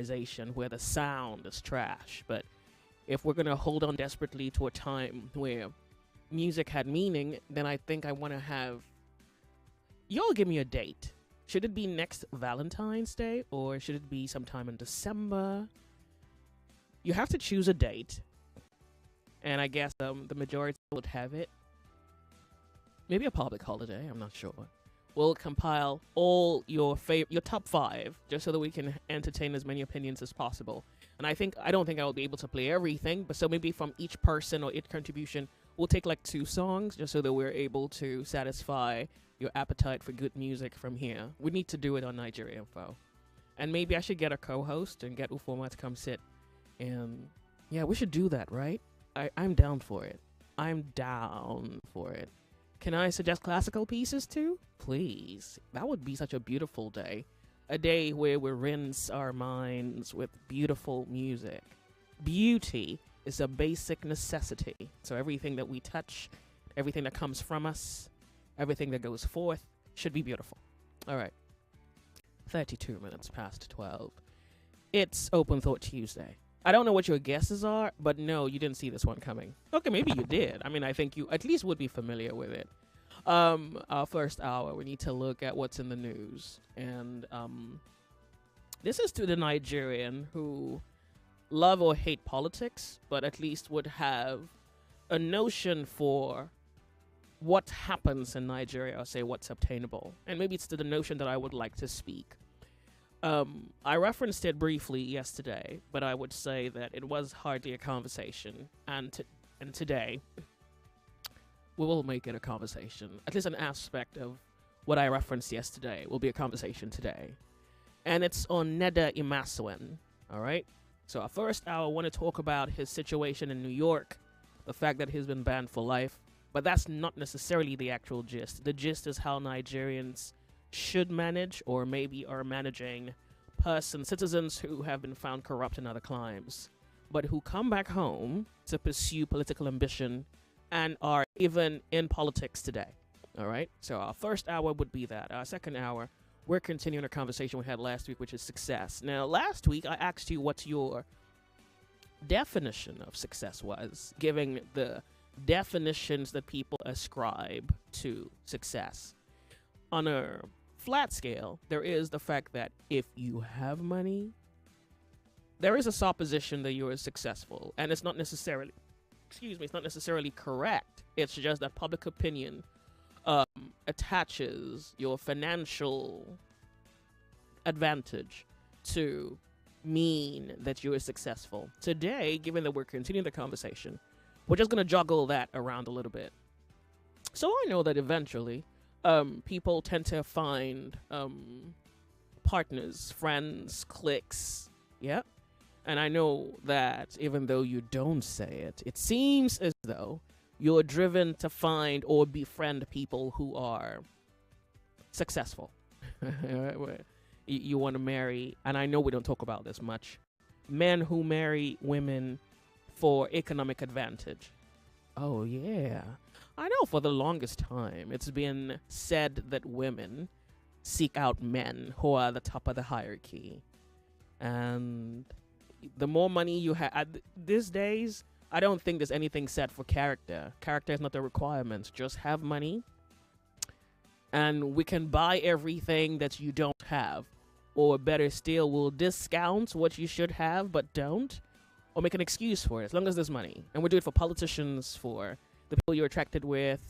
organization where the sound is trash. But if we're going to hold on desperately to a time where music had meaning, then I think I want to have y'all give me a date. Should it be next Valentine's Day or should it be sometime in December? You have to choose a date. And I guess the majority would have it. Maybe a public holiday, I'm not sure. We'll compile all your top 5 just so that we can entertain as many opinions as possible. And I don't think I will be able to play everything, but so maybe from each person or each contribution, we'll take like 2 songs just so that we're able to satisfy your appetite for good music from here. We need to do it on Nigeria Info. And maybe I should get a co-host and get Ufoma to come sit. And yeah, we should do that, right? I'm down for it. I'm down for it. Can I suggest classical pieces too? Please. That would be such a beautiful day. A day where we rinse our minds with beautiful music. Beauty is a basic necessity. So everything that we touch, everything that comes from us, everything that goes forth should be beautiful. All right. 32 minutes past 12. It's Open Thought Tuesday. I don't know what your guesses are, but no, you didn't see this one coming. Okay, maybe you did. I mean, I think you at least would be familiar with it. Our first hour, we need to look at what's in the news. And this is to the Nigerian who love or hate politics, but at least would have a notion for what happens in Nigeria, or say what's obtainable. And maybe it's to the notion that I would like to speak. I referenced it briefly yesterday, but I would say that it was hardly a conversation. And today, we will make it a conversation. At least an aspect of what I referenced yesterday will be a conversation today. And it's on Neda Imasuen, all right? So our first hour, I want to talk about his situation in New York, the fact that he's been banned for life. But that's not necessarily the actual gist. The gist is how Nigerians should manage, or maybe are managing, citizens who have been found corrupt in other crimes, but who come back home to pursue political ambition and are even in politics today. All right? So our first hour would be that. Our second hour, we're continuing a conversation we had last week, which is success. Now, last week, I asked you what your definition of success was, giving the definitions that people ascribe to success. On a flat scale, there is the fact that if you have money, there is a supposition that you are successful, and it's not necessarily correct. It's just that public opinion attaches your financial advantage to mean that you are successful. Today, given that we're continuing the conversation, we're just going to juggle that around a little bit. So I know that eventually people tend to find partners, friends, cliques, yeah? And I know that even though you don't say it, it seems as though you're driven to find or befriend people who are successful. You want to marry, and I know we don't talk about this much, men who marry women for economic advantage. Oh, yeah. I know for the longest time it's been said that women seek out men who are at the top of the hierarchy. And the more money you have, these days, I don't think there's anything said for character. Character is not the requirement. Just have money, and we can buy everything that you don't have. Or better still, we'll discount what you should have but don't, or make an excuse for it, as long as there's money. And we do it for politicians, for the people you're attracted with,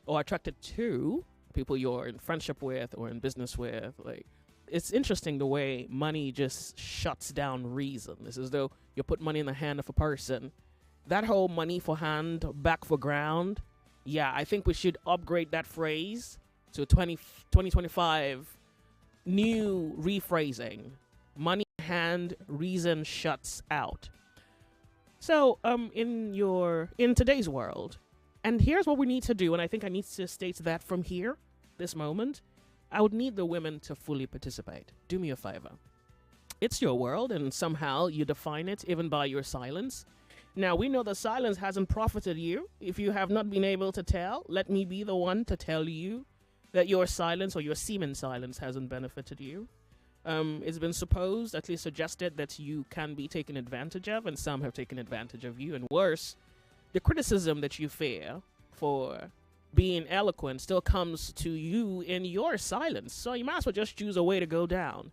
or attracted to, people you're in friendship with or in business with. Like, it's interesting the way money just shuts down reason. It's as though you put money in the hand of a person. That whole money for hand, back for ground, yeah, I think we should upgrade that phrase to 2025 new rephrasing. Money in hand, reason shuts out. So, in today's world, and here's what we need to do, and I think I need to state that from here, this moment, I would need the women to fully participate. Do me a favor. It's your world, and somehow you define it even by your silence. Now, we know that silence hasn't profited you. If you have not been able to tell, let me be the one to tell you that your silence or your semen silence hasn't benefited you. It's been supposed, at least suggested, that you can be taken advantage of, and some have taken advantage of you. And worse, the criticism that you fear for being eloquent still comes to you in your silence. So you might as well just choose a way to go down.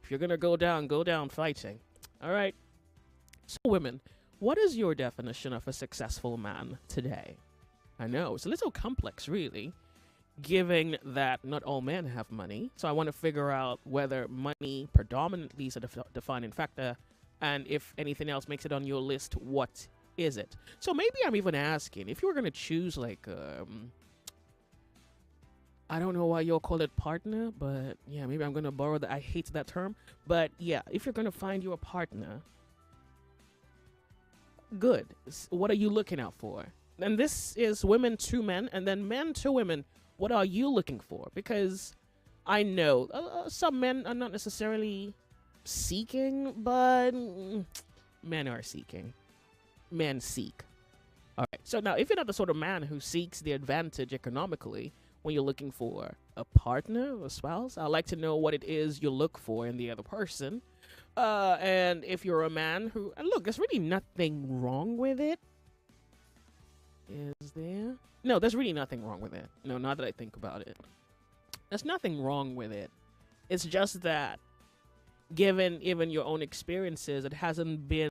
If you're going to go down fighting. All right. So, women, what is your definition of a successful man today? I know, it's a little complex, really, given that not all men have money. So I want to figure out whether money predominantly is a defining factor, and if anything else makes it on your list, what is it? So maybe I'm even asking, if you were going to choose, like, I don't know why you'll call it partner, but yeah, maybe I'm going to borrow that. I hate that term. But yeah, if you're going to find you a partner, good. What are you looking out for? And this is women to men, and then men to women. What are you looking for? Because I know some men are not necessarily seeking, but men are seeking. Men seek. All right. So now, if you're not the sort of man who seeks the advantage economically when you're looking for a partner or a spouse, I'd like to know what it is you look for in the other person. And if you're a man who, and look, there's really nothing wrong with it. Is there? No, there's really nothing wrong with it. No, not that I think about it. There's nothing wrong with it. It's just that, given even your own experiences, it hasn't been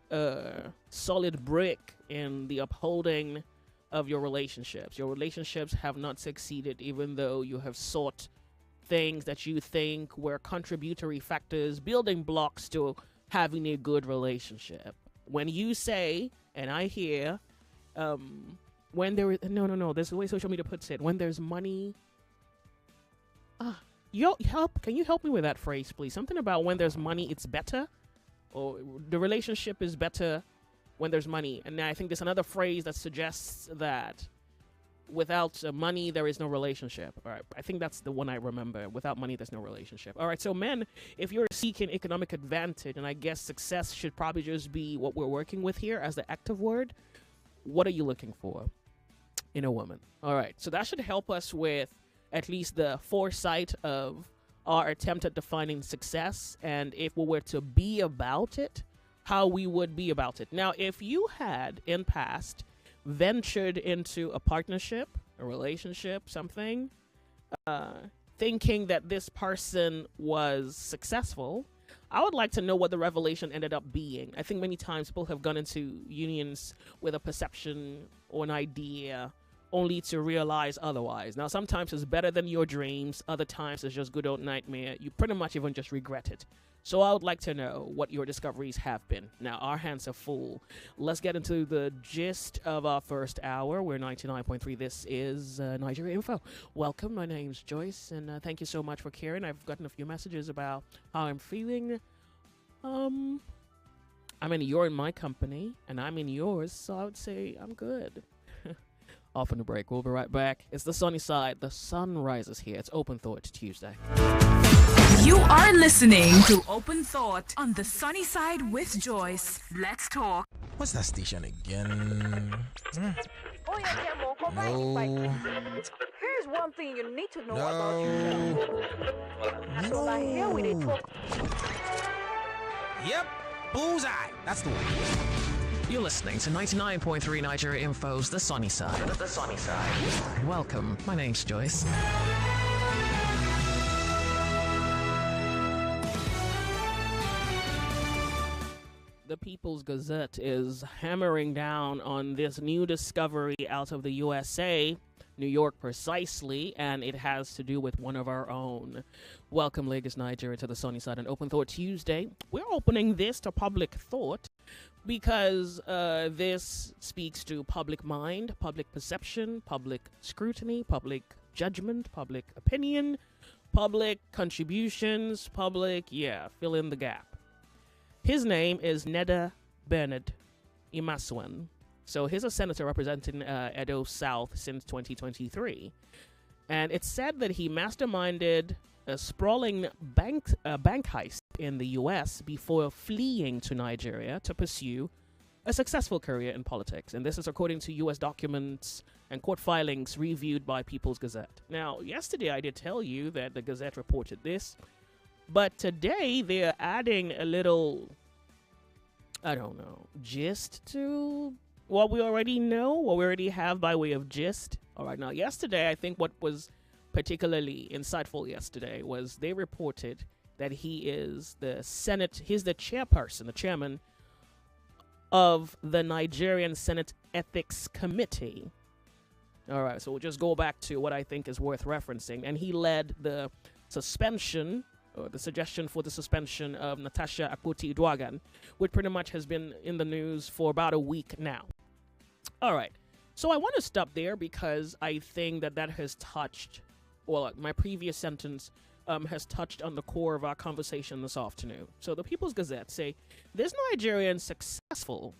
a solid brick in the upholding of your relationships. Your relationships have not succeeded, even though you have sought things that you think were contributory factors, building blocks to having a good relationship. When you say, and I hear, when there is no, there's the way social media puts it. When there's money, can you help me with that phrase, please? Something about when there's money, it's better, or the relationship is better when there's money. And I think there's another phrase that suggests that without money, there is no relationship. All right, I think that's the one I remember. Without money, there's no relationship. All right, so men, if you're seeking economic advantage, and I guess success should probably just be what we're working with here as the active word, what are you looking for in a woman? All right, so that should help us with at least the foresight of our attempt at defining success, and if we were to be about it, how we would be about it. Now, if you had in past ventured into a partnership, a relationship, something, thinking that this person was successful, I would like to know what the revelation ended up being. I think many times people have gone into unions with a perception or an idea only to realize otherwise. Now, sometimes it's better than your dreams. Other times it's just good old nightmare. You pretty much even just regret it. So I would like to know what your discoveries have been. Now, our hands are full. Let's get into the gist of our first hour. We're 99.3. This is Nigeria Info. Welcome. My name's Joyce, and thank you so much for caring. I've gotten a few messages about how I'm feeling. I mean, you're in my company, and I'm in yours, so I would say I'm good. Off on the break. We'll be right back. It's the sunny side. The sun rises here. It's Open Thought Tuesday. You are listening to Open Thought on the sunny side with Joyce. Let's talk. What's that station again? Oh, yeah, Cameron, come No. Here's one thing you need to know about yourself. So, like, here we they talk. Yep, bullseye. That's the one. You're listening to 99.3 Nigeria Info's The Sunny Side. The Sunny Side. Welcome. My name's Joyce. The People's Gazette is hammering down on this new discovery out of the USA, New York precisely, and it has to do with one of our own. Welcome, Lagos, Nigeria, to the Sunny Side on Open Thought Tuesday. We're opening this to public thought because this speaks to public mind, public perception, public scrutiny, public judgment, public opinion, public contributions, public, fill in the gap. His name is Neda Bernard Imasuen. So he's a senator representing Edo South since 2023. And it's said that he masterminded a sprawling bank heist in the U.S. before fleeing to Nigeria to pursue a successful career in politics. And this is according to U.S. documents and court filings reviewed by People's Gazette. Now, yesterday I did tell you that the Gazette reported this. But today they're adding a little, I don't know, gist to what we already know, what we already have by way of gist. All right, now yesterday, I think what was particularly insightful yesterday was they reported that he is he's the chairperson, the chairman of the Nigerian Senate Ethics Committee. All right, so we'll just go back to what I think is worth referencing. And he led the suspension, or the suggestion for the suspension of Natasha Akpoti-Uduaghan, which pretty much has been in the news for about a week now. All right, so I want to stop there because I think that has touched, well, my previous sentence has touched on the core of our conversation this afternoon. So the People's Gazette say this Nigerian successful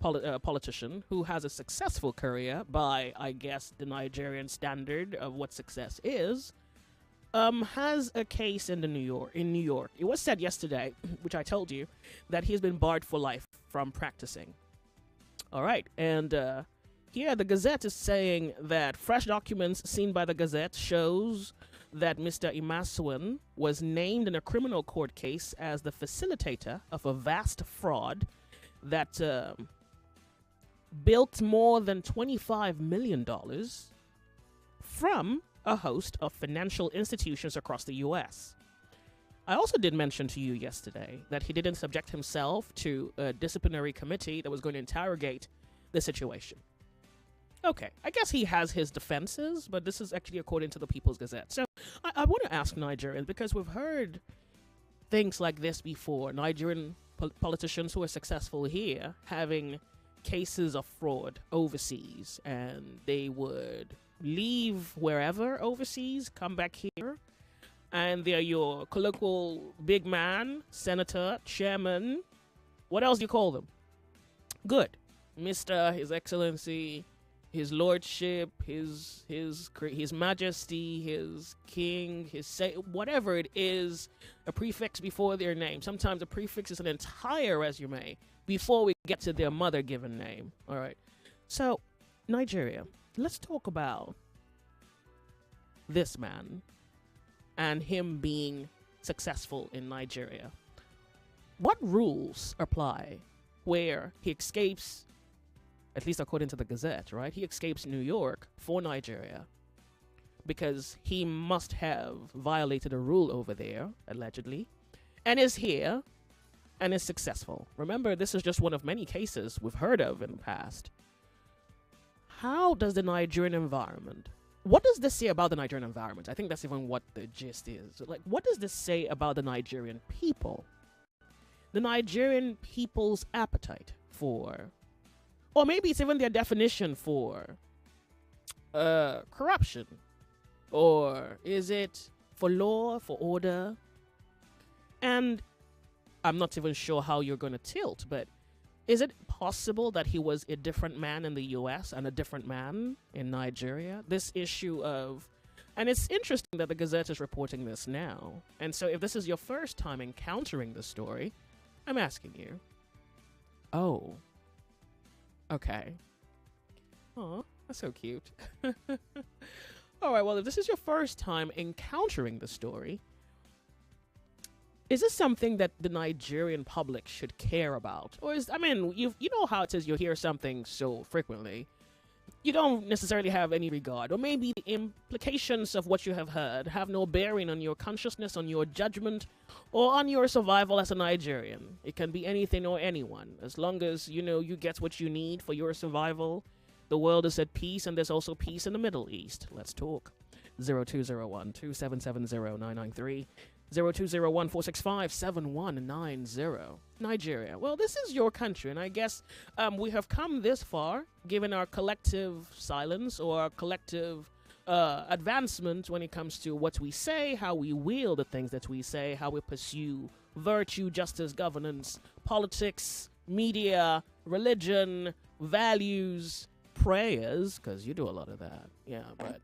politician who has a successful career by, I guess, the Nigerian standard of what success is, has a case in New York. It was said yesterday, which I told you, that he's been barred for life from practicing. All right, and here the Gazette is saying that fresh documents seen by the Gazette shows that Mr. Imasuen was named in a criminal court case as the facilitator of a vast fraud that built more than $25 million from a host of financial institutions across the U.S. I also did mention to you yesterday that he didn't subject himself to a disciplinary committee that was going to interrogate the situation. Okay, I guess he has his defenses, but this is actually according to the People's Gazette. So I want to ask Nigerians, because we've heard things like this before, Nigerian politicians who are successful here having cases of fraud overseas, and they would leave wherever overseas, come back here, and they're your colloquial big man, senator, chairman, what else do you call them? Good. Mr., His Excellency, His Lordship, His Majesty, His King, whatever it is, a prefix before their name. Sometimes a prefix is an entire resume before we get to their mother given name. All right. So, Nigeria, let's talk about this man and him being successful in Nigeria. What rules apply where he escapes, at least according to the Gazette, right? He escapes New York for Nigeria because he must have violated a rule over there, allegedly, and is here and is successful. Remember, this is just one of many cases we've heard of in the past. How does the Nigerian environment, what does this say about the Nigerian environment? I think that's even what the gist is. Like, what does this say about the Nigerian people? The Nigerian people's appetite for, or maybe it's even their definition for corruption. Or is it for law, for order? And I'm not even sure how you're going to tilt, but is it possible that he was a different man in the U.S. and a different man in Nigeria? This issue of, and it's interesting that the Gazette is reporting this now. And so if this is your first time encountering the story, I'm asking you, oh, okay. Aw, that's so cute. All right, well, if this is your first time encountering the story, is this something that the Nigerian public should care about? Or is, I mean, you know how it is, you hear something so frequently, you don't necessarily have any regard. Or maybe the implications of what you have heard have no bearing on your consciousness, on your judgment, or on your survival as a Nigerian. It can be anything or anyone. As long as, you know, you get what you need for your survival, the world is at peace, and there's also peace in the Middle East. Let's talk. 0201-2770-993. 0201-465-7190. Nigeria. Well, this is your country, and I guess we have come this far, given our collective silence or our collective advancement when it comes to what we say, how we wield the things that we say, how we pursue virtue, justice, governance, politics, media, religion, values, prayers, because you do a lot of that. Yeah, but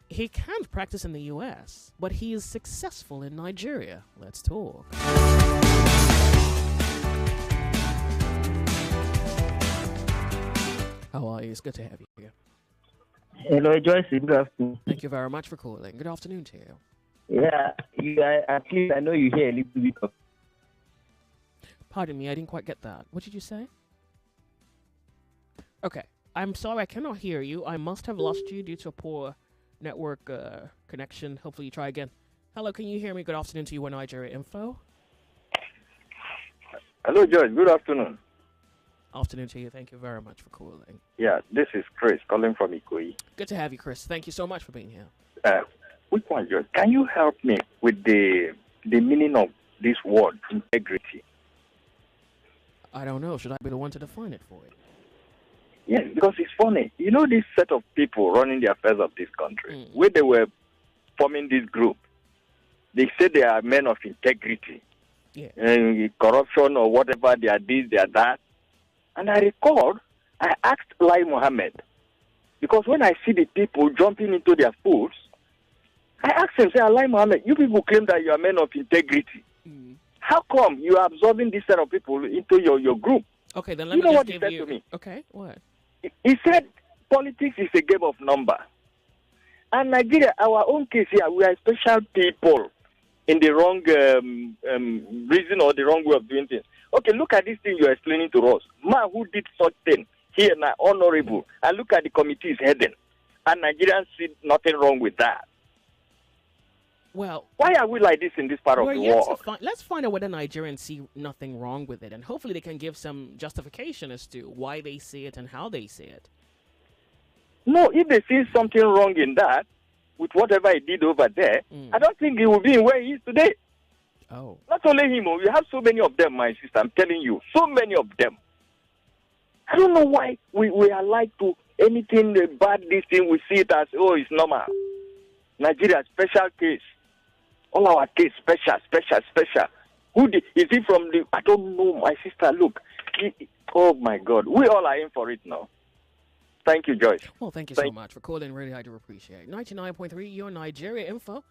he can't practice in the U.S., but he is successful in Nigeria. Let's talk. How are you? It's good to have you here. Hello, Joyce. Good afternoon. Thank you very much for calling. Good afternoon to you. Yeah, at least I know you hear a little bit of. Pardon me, I didn't quite get that. What did you say? Okay, I'm sorry, I cannot hear you. I must have lost you due to a poor network connection. Hopefully you try again. Hello, can you hear me? Good afternoon to you, Nigeria Info. Hello, George. Good afternoon. Afternoon to you. Thank you very much for calling. Yeah, this is Chris calling from Ikoyi. Good to have you, Chris. Thank you so much for being here. Which one, George? Can you help me with the meaning of this word, integrity? I don't know. Should I be the one to define it for you? Yes, because it's funny. You know this set of people running the affairs of this country, where they were forming this group, they say they are men of integrity. Yeah. Corruption or whatever, they are this, they are that. And I recalled, I asked Lai Mohammed, because when I see the people jumping into their foods, I asked him, say, Lai Mohammed, you people claim that you are men of integrity. How come you are absorbing this set of people into your group? Okay, then let you me know just what give he said you... to me? Okay, what? He said, politics is a game of number. And Nigeria, our own case here, we are special people in the wrong reason or the wrong way of doing things. Okay, look at this thing you're explaining to us. Man who did such thing here now, honorable. And look at the committee's heading. And Nigerians see nothing wrong with that. Well, why are we like this in this part of the world? Let's find out whether Nigerians see nothing wrong with it, and hopefully they can give some justification as to why they see it and how they see it. No, if they see something wrong in that, with whatever he did over there, I don't think he will be in where he is today. Oh. Not only him, you have so many of them, my sister. I'm telling you, so many of them. I don't know why we are like to anything bad, this thing, we see it as, oh, it's normal. Nigeria, special case. All our case, special. Is he from the, I don't know, my sister, look. Oh, my God. We all are in for it now. Thank you, Joyce. Well, thank you so much for calling. Really, I do appreciate it. 99.3, your Nigeria Info.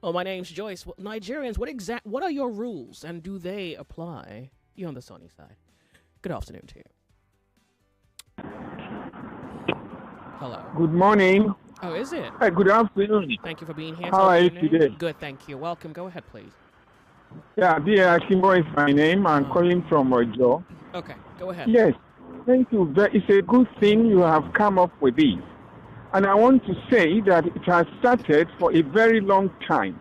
Well, my name's Joyce. Well, Nigerians, what are your rules, and do they apply? You're on the sunny side. Good afternoon to you. Hello. Good morning. Oh, is it? Hi, good afternoon. Thank you for being here. How are you today? Good, thank you. Welcome. Go ahead, please. Yeah, dear Kimbo is my name. I'm calling from Ojo. Okay, go ahead. Yes, thank you. It's a good thing you have come up with this. And I want to say that it has started for a very long time.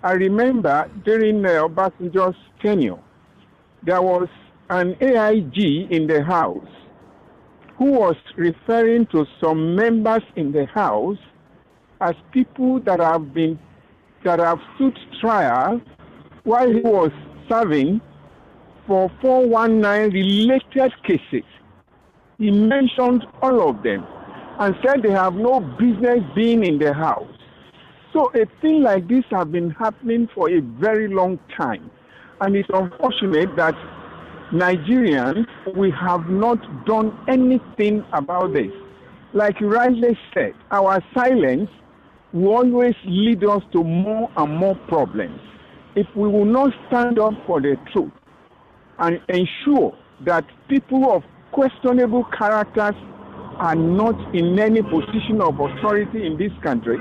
I remember during Obasanjo's tenure, there was an AIG in the House who was referring to some members in the House as people that have stood trial while he was serving for 419 related cases. He mentioned all of them and said they have no business being in the House. So a thing like this has been happening for a very long time. And it's unfortunate that Nigerians, we have not done anything about this. Like you rightly said, our silence will always lead us to more and more problems. If we will not stand up for the truth and ensure that people of questionable characters are not in any position of authority in this country,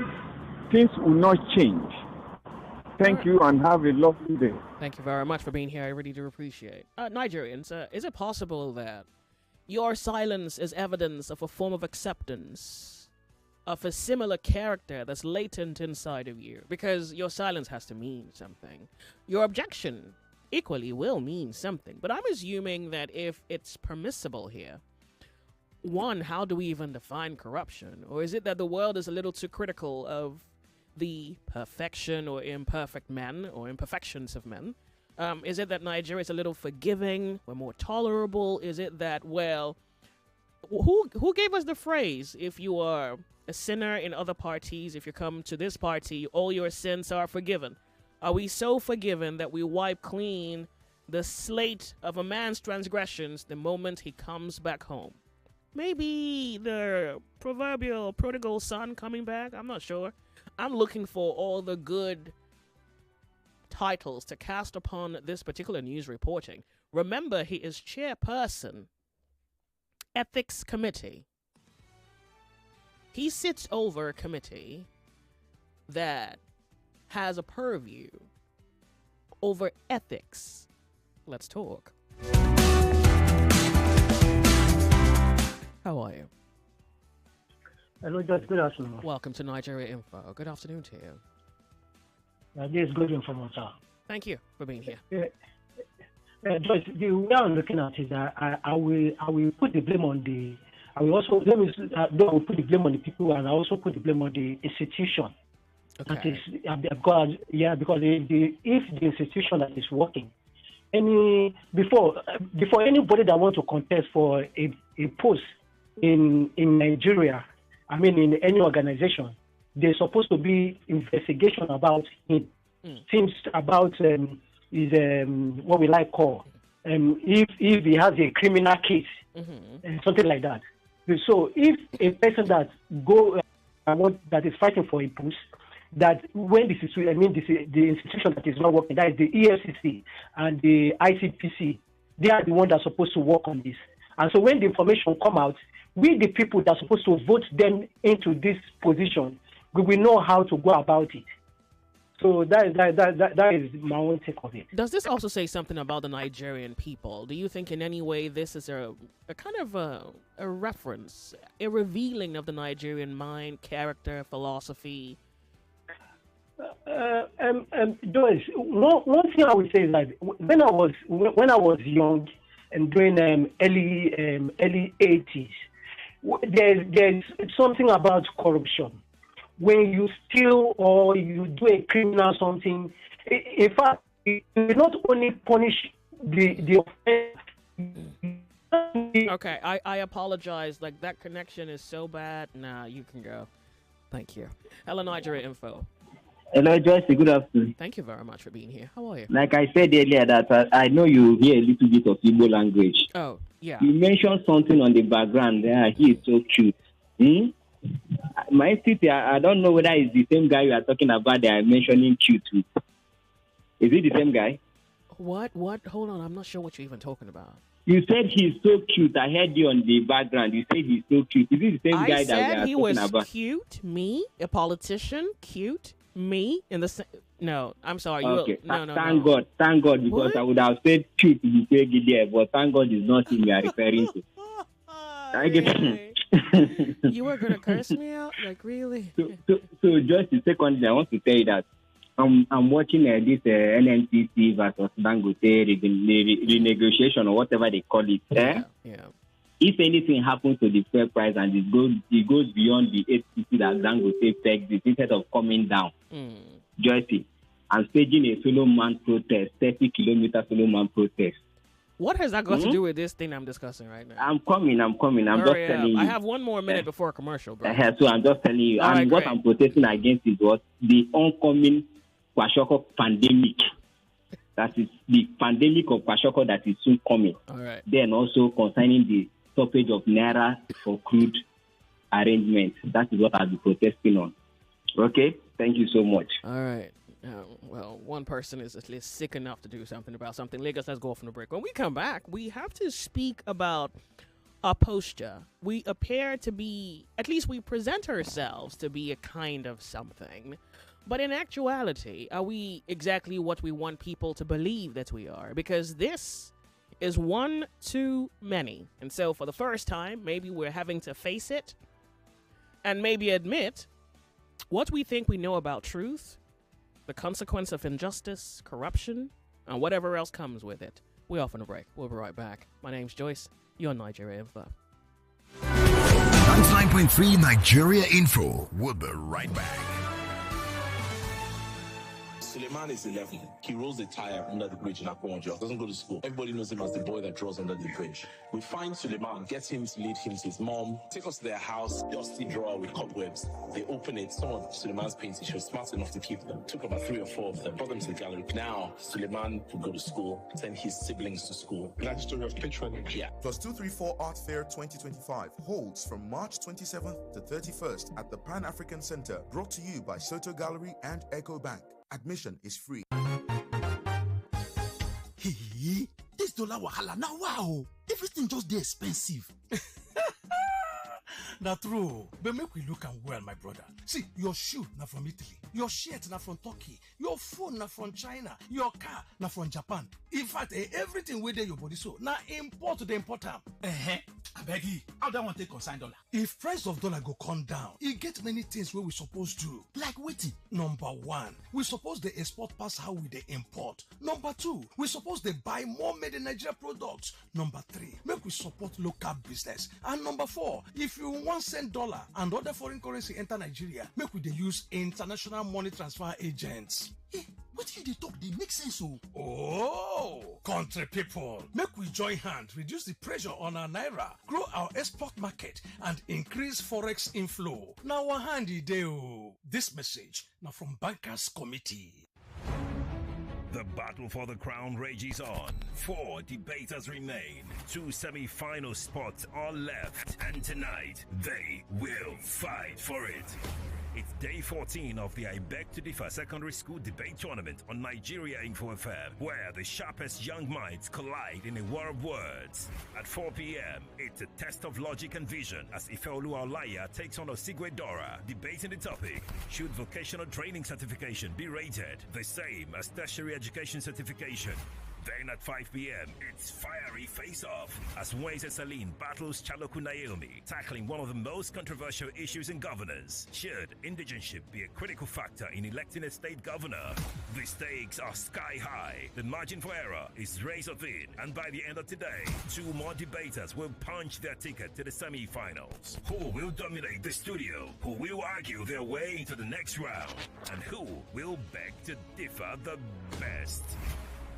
things will not change. Thank you and have a lovely day. Thank you very much for being here. I really do appreciate. Nigerians, is it possible that your silence is evidence of a form of acceptance of a similar character that's latent inside of you? Because your silence has to mean something. Your objection equally will mean something. But I'm assuming that if it's permissible here, one, how do we even define corruption? Or is it that the world is a little too critical of the perfection or imperfect men or imperfections of men? Is it that Nigeria is a little forgiving? We're more tolerable? Is it that, well, who gave us the phrase, if you are a sinner in other parties, if you come to this party, all your sins are forgiven? Are we so forgiven that we wipe clean the slate of a man's transgressions the moment he comes back home? Maybe the proverbial prodigal son coming back? I'm not sure. I'm looking for all the good titles to cast upon this particular news reporting. Remember, he is chairperson, Ethics Committee. He sits over a committee that has a purview over ethics. Let's talk. How are you? Hello, George. Good afternoon. Welcome to Nigeria Info. Good afternoon to you. This is good information. Thank you for being here. George, the way I'm looking at it, I will put the blame on the. I will also put the blame on the people, and I also put the blame on the institution. Okay. That is because if the institution that is working, before anybody that wants to contest for a post in Nigeria, I mean in any organization, there's supposed to be investigation about him. Things about is what we like call if he has a criminal case and something like that. So if a person that that is fighting for a post, that when the institution that is not working, that is the EFCC and the ICPC, they are the ones that are supposed to work on this. And so when the information come out, we the people that are supposed to vote them into this position, we will know how to go about it. So that is my own take of it. Does this also say something about the Nigerian people? Do you think in any way this is a kind of a reference, a revealing of the Nigerian mind, character, philosophy? Joyce, one thing I would say is that when I was young and during early 80s, there's something about corruption. When you steal or you do a criminal something, in fact, it will not only punish the offense. Okay, I apologize. Like, that connection is so bad. Nah, you can go. Thank you. Hello, Nigeria Info. Hello, Joyce. Good afternoon. Thank you very much for being here. How are you? Like I said earlier, that I know you hear a little bit of Igbo language. Oh, yeah. You mentioned something on the background. Yeah, he is so cute. My city, I don't know whether it's the same guy you are talking about that I'm mentioning cute with. Is it the same guy? What? Hold on. I'm not sure what you're even talking about. You said he's so cute. I heard you on the background. You said he's so cute. Is it the same guy that we are talking about? I said he was cute. Me, a politician, cute. Me, in the same. No, I'm sorry. Okay. No. Thank God, because what? I would have said cute if you say there, but thank God it's not him you are referring to. I get You were gonna curse me out, like really? So just the second thing I want to tell you that I'm watching this NNPC versus Dangote renegotiation or whatever they call it. Yeah. If anything happens to the fair price and it goes beyond the 850 that Dangote pegs it, instead of coming down, Joyce, I'm staging a solo man protest, 30-kilometer solo man protest. What has that got to do with this thing I'm discussing right now? I'm coming. I'm just telling you. I have one more minute before a commercial, bro. So I'm just telling you. All and right, what I'm protesting against is what the oncoming Kwashoko pandemic. That is the pandemic of Kwashoko that is soon coming. All right. Then also concerning the stoppage of Naira for crude arrangement. That is what I'll be protesting on. Okay? Thank you so much. All right. Well, one person is at least sick enough to do something about something. Lagos, let's go off on a break. When we come back, we have to speak about our posture. We appear to be, at least we present ourselves to be a kind of something. But in actuality, are we exactly what we want people to believe that we are? Because this is one too many. And so for the first time, maybe we're having to face it and maybe admit what we think we know about truth, the consequence of injustice, corruption, and whatever else comes with it. We're off on a break. We'll be right back. My name's Joyce. You're on Nigeria Info. 99.3 Nigeria Info. We'll be right back. Suleiman is 11. He rolls a tire under the bridge in Akwonjo. Doesn't go to school. Everybody knows him as the boy that draws under the bridge. We find Suleiman, get him to lead him to his mom, take us to their house, dusty drawer with cobwebs. They open it. Some of Suleiman's paintings, she was smart enough to keep them. Took about 3 or 4 of them, brought them to the gallery. Now, Suleiman will go to school, send his siblings to school. That's the story of patronage. Yeah. Plus 234 Art Fair 2025 holds from March 27th to 31st at the Pan-African Center, brought to you by Soto Gallery and Echo Bank. Admission is free. Hey, this dollar wahala now wow. Everything just dey expensive. Not true. But make we look am well, my brother. See, your shoe na from Italy, your shirt na from Turkey, your phone na from China, your car na from Japan. In fact, everything wey dey your body so na import to the import am. I beg you, how that one take consign dollar? If price of dollar go come down, e get many things wey we suppose do. Like wetin? Number one, we suppose dey export pass how we dey import. Number two, we suppose dey buy more made in Nigeria products. Number three, make we support local business. And number four, if you wan send dollar and other foreign currency enter Nigeria, make we dey use international money transfer agents. What you dey talk dey make sense o. Oh, country people, make we join hand, reduce the pressure on our naira, grow our export market, and increase forex inflow. Now our hand e dey o. This message now from Bankers Committee. The battle for the crown rages on. 4 debaters remain. 2 semi-final spots are left. And tonight, they will fight for it. It's day 14 of the I Beg to Differ Secondary School Debate Tournament on Nigeria Info FM, where the sharpest young minds collide in a war of words. At 4 p.m., it's a test of logic and vision as Ifeolu Olaya takes on Osigwe Dora, debating the topic: should vocational training certification be rated the same as tertiary education certification? Then at 5 p.m., it's fiery face-off as Moise Saline battles Chaloku Naomi, tackling one of the most controversial issues in governance. Should indigenship be a critical factor in electing a state governor? The stakes are sky high. The margin for error is razor thin. And by the end of today, 2 more debaters will punch their ticket to the semi-finals. Who will dominate the studio? Who will argue their way into the next round? And who will beg to differ the best?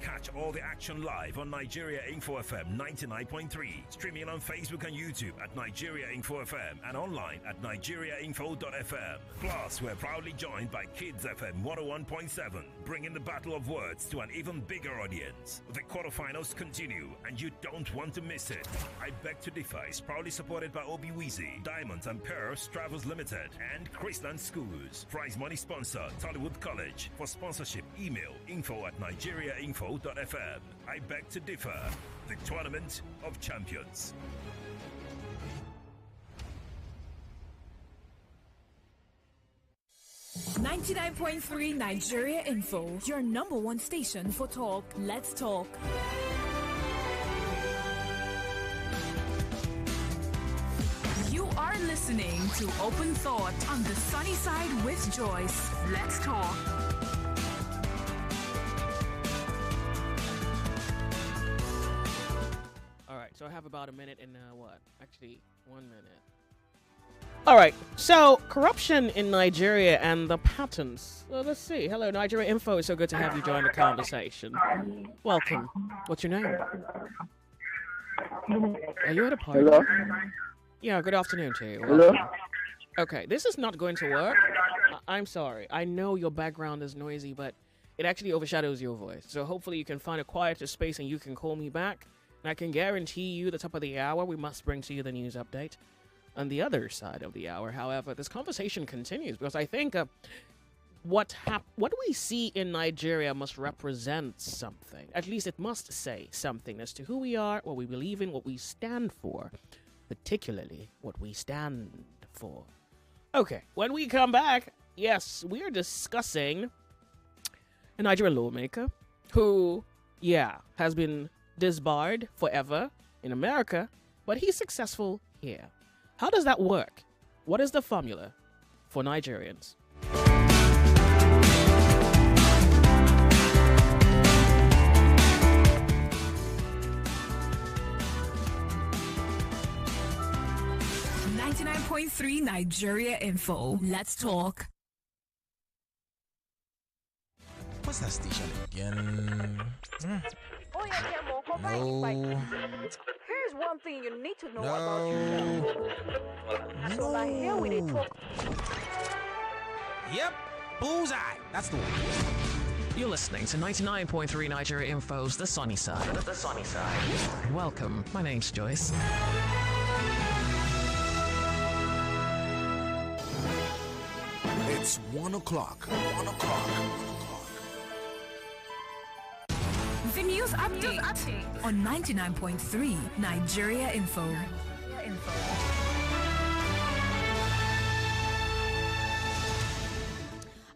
Catch all the action live on Nigeria Info FM 99.3, streaming on Facebook and YouTube at Nigeria Info FM and online at nigeriainfo.fm. Plus, we're proudly joined by Kids FM 101.7, bringing the battle of words to an even bigger audience. The quarterfinals continue, and you don't want to miss it. I Beg to Differ is proudly supported by Obi Weezy, Diamonds and Pearls Travels Limited, and Chrisland Schools. Prize money sponsor, Tollywood College. For sponsorship, email info@nigeriainfo.fm. I Beg to Differ, the Tournament of Champions. .3 Nigeria Info, your number one station for talk. Let's talk. You are listening to Open Thought on the Sunny Side with Joyce. Let's talk. So I have about a minute and Actually, 1 minute. All right. So corruption in Nigeria and the patterns. Well, let's see. Hello, Nigeria Info. It's so good to have you join the conversation. Welcome. What's your name? Are you at a party? Hello? Yeah. Good afternoon to you. Hello? Okay. This is not going to work. I'm sorry. I know your background is noisy, but it actually overshadows your voice. So hopefully you can find a quieter space and you can call me back. And I can guarantee you the top of the hour, we must bring to you the news update. On the other side of the hour, however, this conversation continues because I think what we see in Nigeria must represent something. At least it must say something as to who we are, what we believe in, what we stand for, particularly what we stand for. Okay, when we come back, yes, we are discussing a Nigerian lawmaker who, has been disbarred forever in America, but he's successful here. How does that work? What is the formula for Nigerians? .3 Nigeria Info. Let's talk. What's that station again? Oh, yeah, Kemo, come No. Here's one thing you need to know about yourself. So, like, here we dey talk. Yep, bullseye. That's the one. You're listening to 99.3 Nigeria Info's The Sunny Side. The Sunny Side. Welcome. My name's Joyce. It's 1 o'clock. 1 o'clock. The news update on 99.3 Nigeria Info.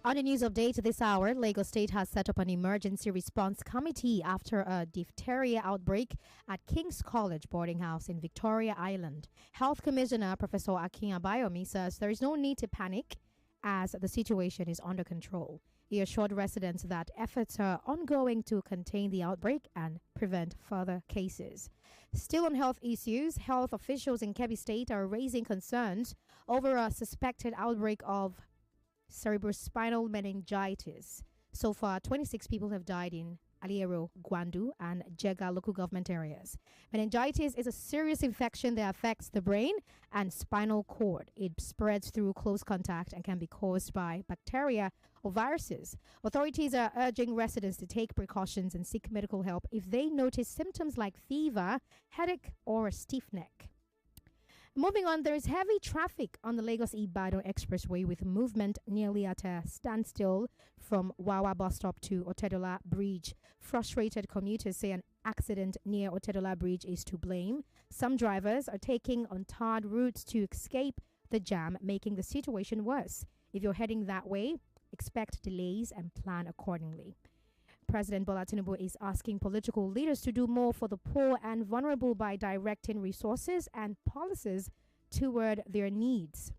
On the news update this hour, Lagos State has set up an emergency response committee after a diphtheria outbreak at King's College boarding house in Victoria Island. Health Commissioner Professor Akin Abayomi says there is no need to panic as the situation is under control. He assured residents that efforts are ongoing to contain the outbreak and prevent further cases. Still on health issues, health officials in Kebbi State are raising concerns over a suspected outbreak of cerebrospinal meningitis. So far, 26 people have died in Aliero, Gwandu, and Jega local government areas. Meningitis is a serious infection that affects the brain and spinal cord. It spreads through close contact and can be caused by bacteria or viruses. Authorities are urging residents to take precautions and seek medical help if they notice symptoms like fever, headache, or a stiff neck. Moving on, there is heavy traffic on the Lagos-Ibadan Expressway with movement nearly at a standstill from Wawa bus stop to Otedola Bridge. Frustrated commuters say an accident near Otedola Bridge is to blame. Some drivers are taking untarred routes to escape the jam, making the situation worse. If you're heading that way, expect delays and plan accordingly. President Bola Tinubu is asking political leaders to do more for the poor and vulnerable by directing resources and policies toward their needs.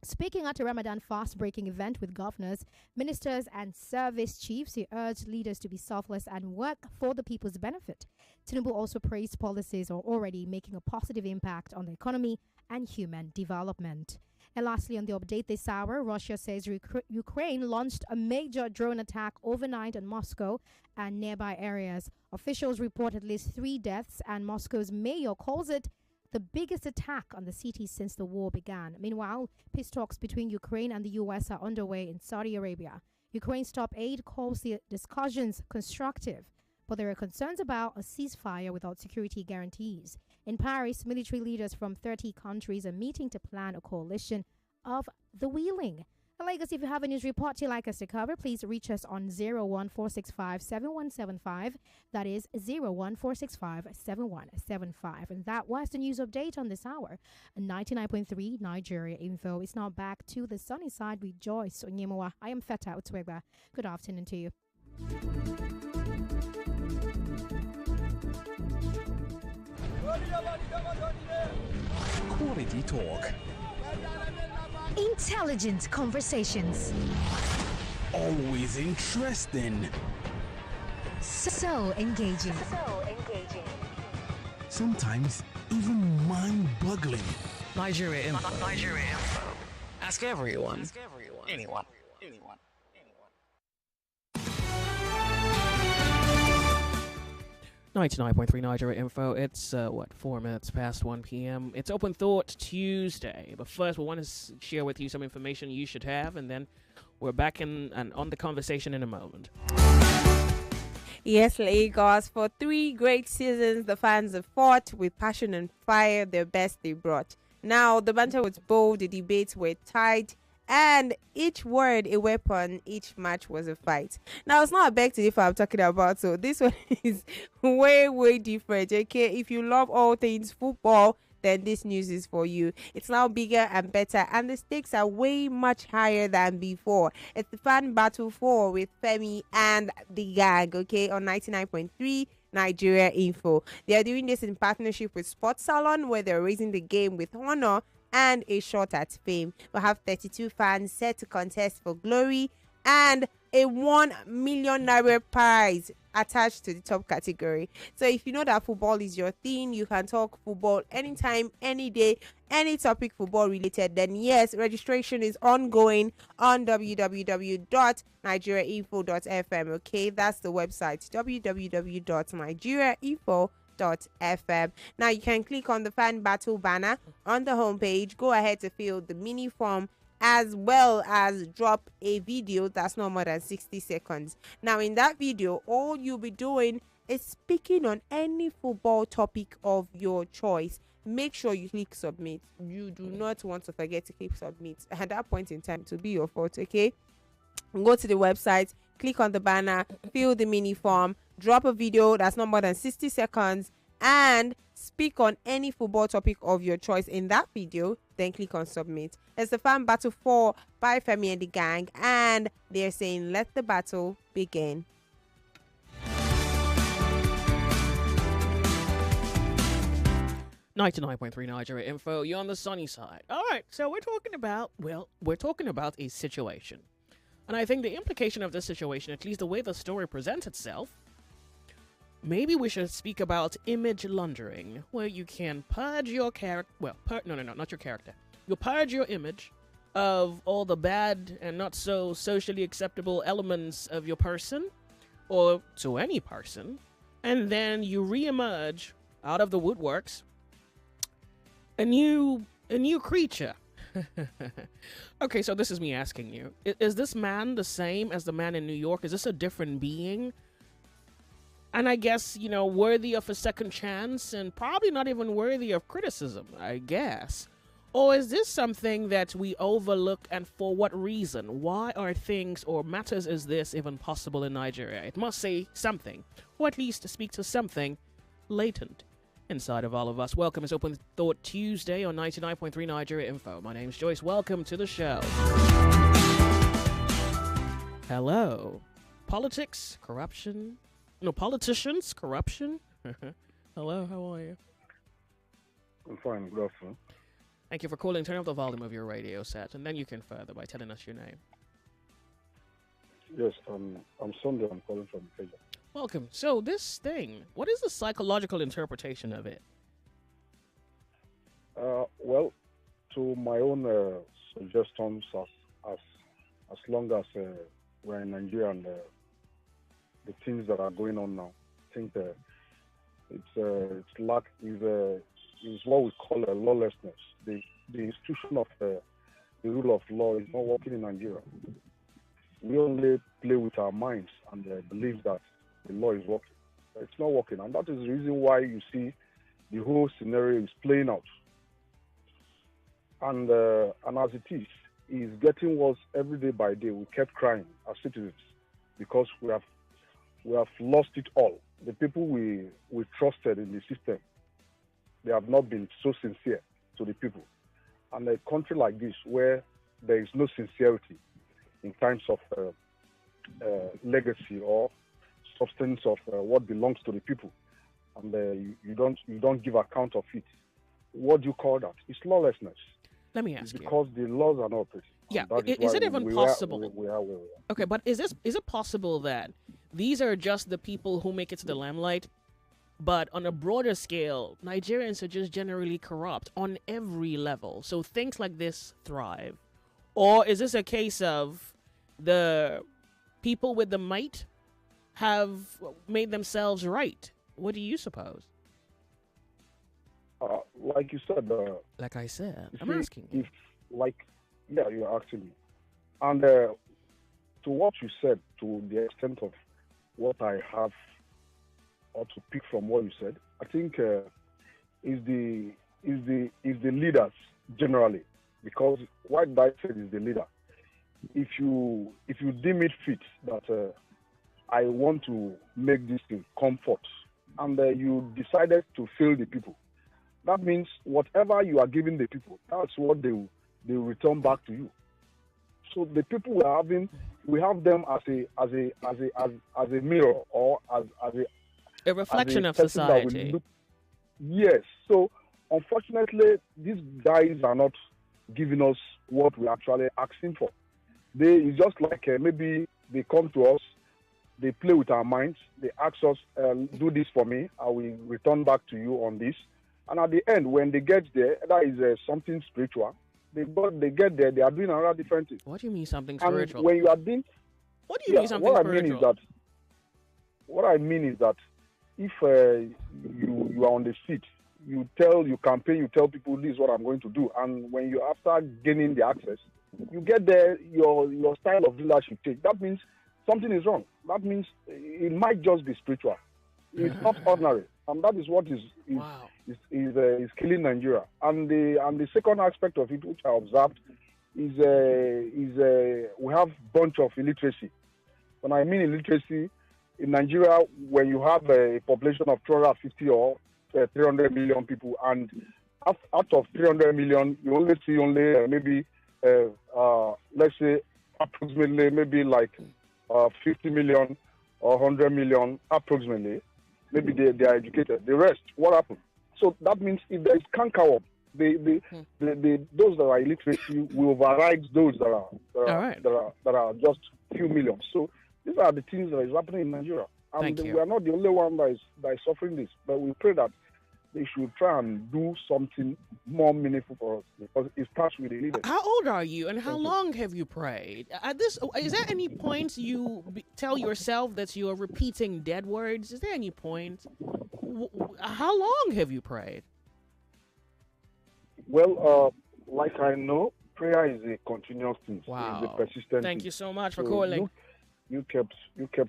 Speaking at a Ramadan fast-breaking event with governors, ministers, and service chiefs, he urged leaders to be selfless and work for the people's benefit. Tinubu also praised policies are already making a positive impact on the economy and human development. And lastly, on the update this hour, Russia says Ukraine launched a major drone attack overnight on Moscow and nearby areas. Officials report at least 3 deaths, and Moscow's mayor calls it the biggest attack on the city since the war began. Meanwhile, peace talks between Ukraine and the U.S. are underway in Saudi Arabia. Ukraine's top aide calls the discussions constructive, but there are concerns about a ceasefire without security guarantees. In Paris, military leaders from 30 countries are meeting to plan a coalition of the willing. And Lagos, if you have a news report you'd like us to cover, please reach us on 01465-7175. That is 01465-7175. And that was the news update on this hour. 99.3 Nigeria Info is now back to the sunny side with Joyce Onyemuwa. I am Feta Utwegba. Good afternoon to you. Quality talk. Intelligent conversations. Always interesting. So engaging. Sometimes even mind-boggling. Nigeria Info. Nigeria Info. Ask everyone. Anyone. 99.3 Nigeria Info. It's 4 minutes past 1 p.m. It's Open Thought Tuesday. But first, we want to share with you some information you should have, and then we're back in and on the conversation in a moment. Yes, Lagos. For 3 great seasons, the fans have fought with passion and fire their best they brought. Now, the banter was bold, the debates were tight, and each word a weapon, each match was a fight. Now, it's not a back to differ I'm talking about, so this one is way different, okay? If you love all things football, then this news is for you. It's now bigger and better, and the stakes are way much higher than before. It's the Fan Battle 4 with Femi and the gang, okay, on 99.3 Nigeria Info. They are doing this in partnership with Sports Salon, where they're raising the game with honor and a shot at fame. We'll have 32 fans set to contest for glory and a 1 million naira prize attached to the top category. So if you know that football is your thing, you can talk football anytime, any day, any topic football related, then yes, registration is ongoing on www.nigeriainfo.fm. okay, that's the website, www.nigeriainfo.fm. Now you can click on the Fan Battle banner on the homepage, go ahead to fill the mini form, as well as drop a video that's not more than 60 seconds. Now in that video, all you'll be doing is speaking on any football topic of your choice. Make sure you click submit. You do not want to forget to click submit. At that point in time, to be your fault, okay? Go to the website, click on the banner, fill the mini form, drop a video that's not more than 60 seconds, and speak on any football topic of your choice in that video, then click on submit. It's the Fan Battle 4 by Femi and the gang, and they're saying let the battle begin. .3 Nigeria Info, you're on the sunny side. All right, so we're talking about a situation. And I think the implication of this situation, at least the way the story presents itself, maybe we should speak about image laundering, where you can purge your character, not your character. You purge your image of all the bad and not so socially acceptable elements of your person, or to any person, and then you re-emerge out of the woodworks a new creature. Okay, so this is me asking you. Is this man the same as the man in New York? Is this a different being? And I guess, worthy of a second chance and probably not even worthy of criticism, I guess. Or is this something that we overlook, and for what reason? Why are things or matters is this even possible in Nigeria? It must say something, or at least speak to something latent inside of all of us. Welcome. It's Open Thought Tuesday on 99.3 Nigeria Info. My name's Joyce. Welcome to the show. Hello. Politics, corruption. No, politicians, corruption. Hello, how are you? I'm fine. Good afternoon. Thank you for calling. Turn up the volume of your radio set, and then you can further by telling us your name. Yes, I'm Sunday. I'm calling from Kenya. Welcome. So this thing, what is the psychological interpretation of it? Well, to my own suggestions, as long as we're in Nigeria and the things that are going on now, I think is what we call a lawlessness. The institution of the rule of law is not working in Nigeria. We only play with our minds and believe that the law is working. It's not working, and that is the reason why you see the whole scenario is playing out. And as it is getting worse every day by day. We kept crying as citizens because we have lost it all. The people we trusted in the system, they have not been so sincere to the people. And a country like this, where there is no sincerity in terms of legacy or substance of what belongs to the people, and you don't give account of it, what do you call that? It's lawlessness. Let me ask you. Because the laws are not operating. Yeah, is it even possible? We are where we are. Okay, but is it possible that these are just the people who make it to the limelight, but on a broader scale, Nigerians are just generally corrupt on every level, so things like this thrive? Or is this a case of the people with the might have made themselves right? What do you suppose? Like you said. Like I said, I'm asking. You're asking me. And to what you said, to the extent of what I have, or to pick from what you said, I think is the leaders generally, because what I said is the leader. If you deem it fit that I want to make this thing comfort, and you decided to fail the people, that means whatever you are giving the people, that's what they will return back to you. So the people we have them as a mirror, or as a reflection of society. Yes. So unfortunately, these guys are not giving us what we're actually asking for. It's just like maybe they come to us, they play with our minds, they ask us, do this for me, I will return back to you on this. And at the end, when they get there, that is something spiritual. They get there, they are doing another different thing. What do you mean something spiritual? And when you are doing, what do you mean something spiritual? What I mean is that if you are on the seat, you campaign, you tell people this is what I'm going to do, and when you after gaining the access, you get there, your style of leadership change. That means something is wrong. That means it might just be spiritual. It's not ordinary, and that is what is killing Nigeria. And the second aspect of it, which I observed, is we have bunch of illiteracy. When I mean illiteracy in Nigeria, when you have a population of 250 or 300 million people, and out of 300 million, you only see maybe let's say approximately maybe like 50 million or 100 million approximately. Maybe they are educated. The rest, what happened? So that means if there is canker, those that are illiteracy will override those that are just few million. So these are the things that is happening in Nigeria. And we are not the only one that is suffering this. But we pray that they should try and do something more meaningful for us, because it starts with the leaders. How old are you, and how long have you prayed? Is there any point you tell yourself that you are repeating dead words? Is there any point? How long have you prayed? Well, like I know, prayer is a continuous thing. Wow. It's a persistent Thank thing. you so much for calling. You kept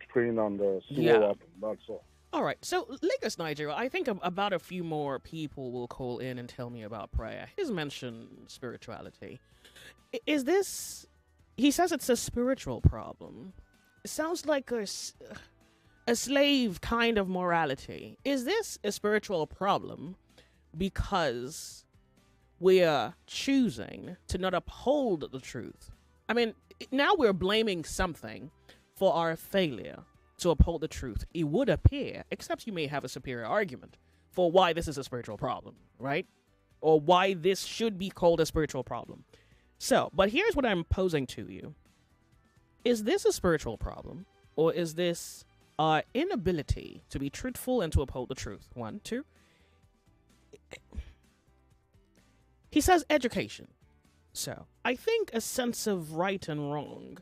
praying and see what happened. That's all. All right, so Lagos, Nigeria, I think about a few more people will call in and tell me about prayer. He's mentioned spirituality. Is this... He says it's a spiritual problem. It sounds like a slave kind of morality. Is this a spiritual problem because we are choosing to not uphold the truth? I mean, now we're blaming something for our failure to uphold the truth, it would appear, except you may have a superior argument for why this is a spiritual problem, right? Or why this should be called a spiritual problem. So, but here's what I'm posing to you. Is this a spiritual problem, or is this our inability to be truthful and to uphold the truth? 1, 2. He says education. So, I think a sense of right and wrong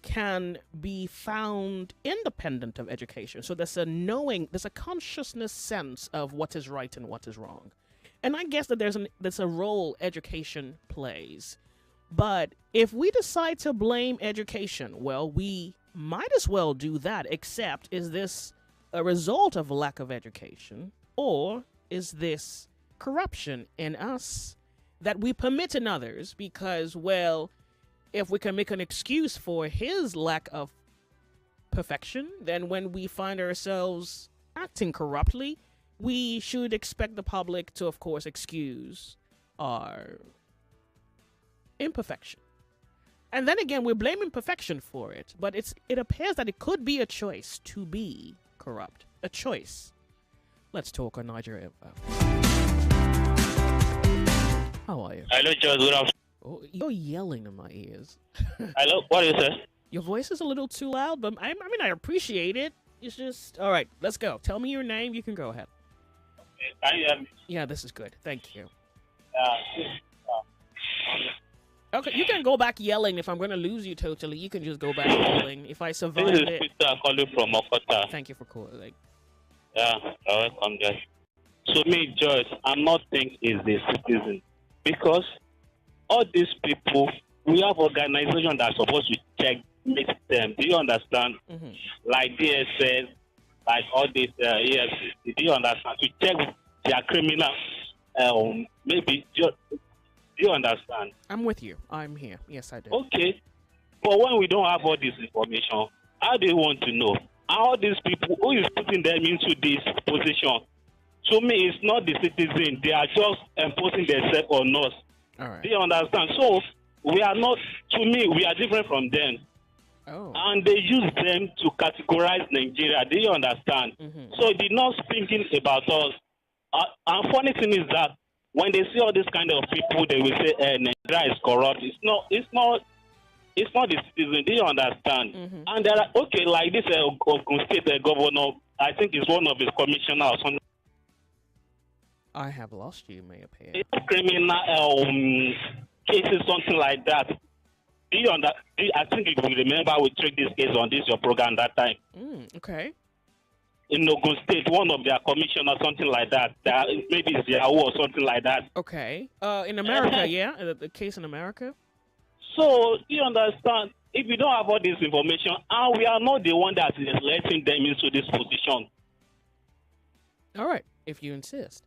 can be found independent of education. So there's a consciousness sense of what is right and what is wrong. And I guess that there's a role education plays. But if we decide to blame education, well, we might as well do that, except is this a result of lack of education, or is this corruption in us that we permit in others because, well, if we can make an excuse for his lack of perfection, then when we find ourselves acting corruptly, we should expect the public to, of course, excuse our imperfection. And then again, we're blaming perfection for it, but it appears that it could be a choice to be corrupt. A choice. Let's talk on Nigeria Info. How are you? Hello, George. Good afternoon. Oh, you're yelling in my ears. Hello, what is it? Your voice is a little too loud, but I mean, I appreciate it. It's just... All right, let's go. Tell me your name. You can go ahead. Okay, can you hear me? Yeah, this is good. Thank you. Okay, you can go back yelling. If I'm going to lose you totally, you can just go back yelling. If I survive This is it... Peter calling from Okota. Thank you for calling. Yeah, welcome, guys. So me, Joyce, I'm not think is the citizen. Because all these people, we have organizations that are supposed to check them. Do you understand? Mm-hmm. Like DSS, like all these EFCC. Do you understand? To check their criminal, maybe. Do you understand? I'm with you. I'm here. Yes, I do. Okay. But when we don't have all this information, how do you want to know? All these people, who is putting them into this position? To me, it's not the citizen. They are just imposing themselves on us. All right. Do you understand? So, we are not, to me, we are different from them. Oh. And they use them to categorize Nigeria. Do you understand? Mm-hmm. So, they're not thinking about us. And funny thing is that when they see all this kind of people, they will say, Nigeria is corrupt. It's not the citizen. Do you understand? Mm-hmm. And there are, okay, like this Ogun State governor, I think is one of his commissioners or something. I have lost you, may appear. Criminal cases, something like that. Do you I think you will remember we took this case on this your program that time. Okay. In Ogun State, one of their commissioners, something like that. Maybe it's Yahoo or something like that. Okay. In America, yeah? The case in America? So, do you understand? If you don't have all this information, and we are not the one that is letting them into this position. All right, if you insist.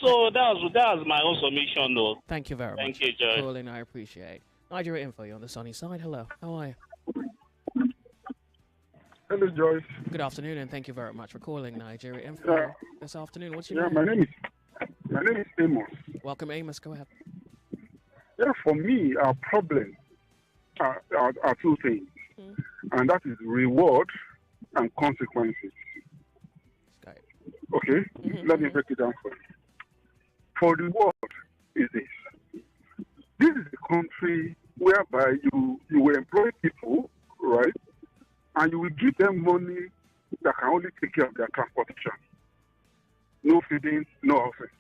So that was my own submission, though. Thank you very much. Thank you, George. Calling, I appreciate. Nigeria Info, you're on the sunny side. Hello, how are you? Hello, Joyce. Good afternoon, and thank you very much for calling Nigeria Info this afternoon. What's your Yeah, name? my name is Amos. Welcome, Amos. Go ahead. Yeah, for me, our problem are two things, and that is reward and consequences. Okay, let me break it down for you. For reward is this. This is a country whereby you will employ people, right, and you will give them money that can only take care of their transportation. No feeding, no housing.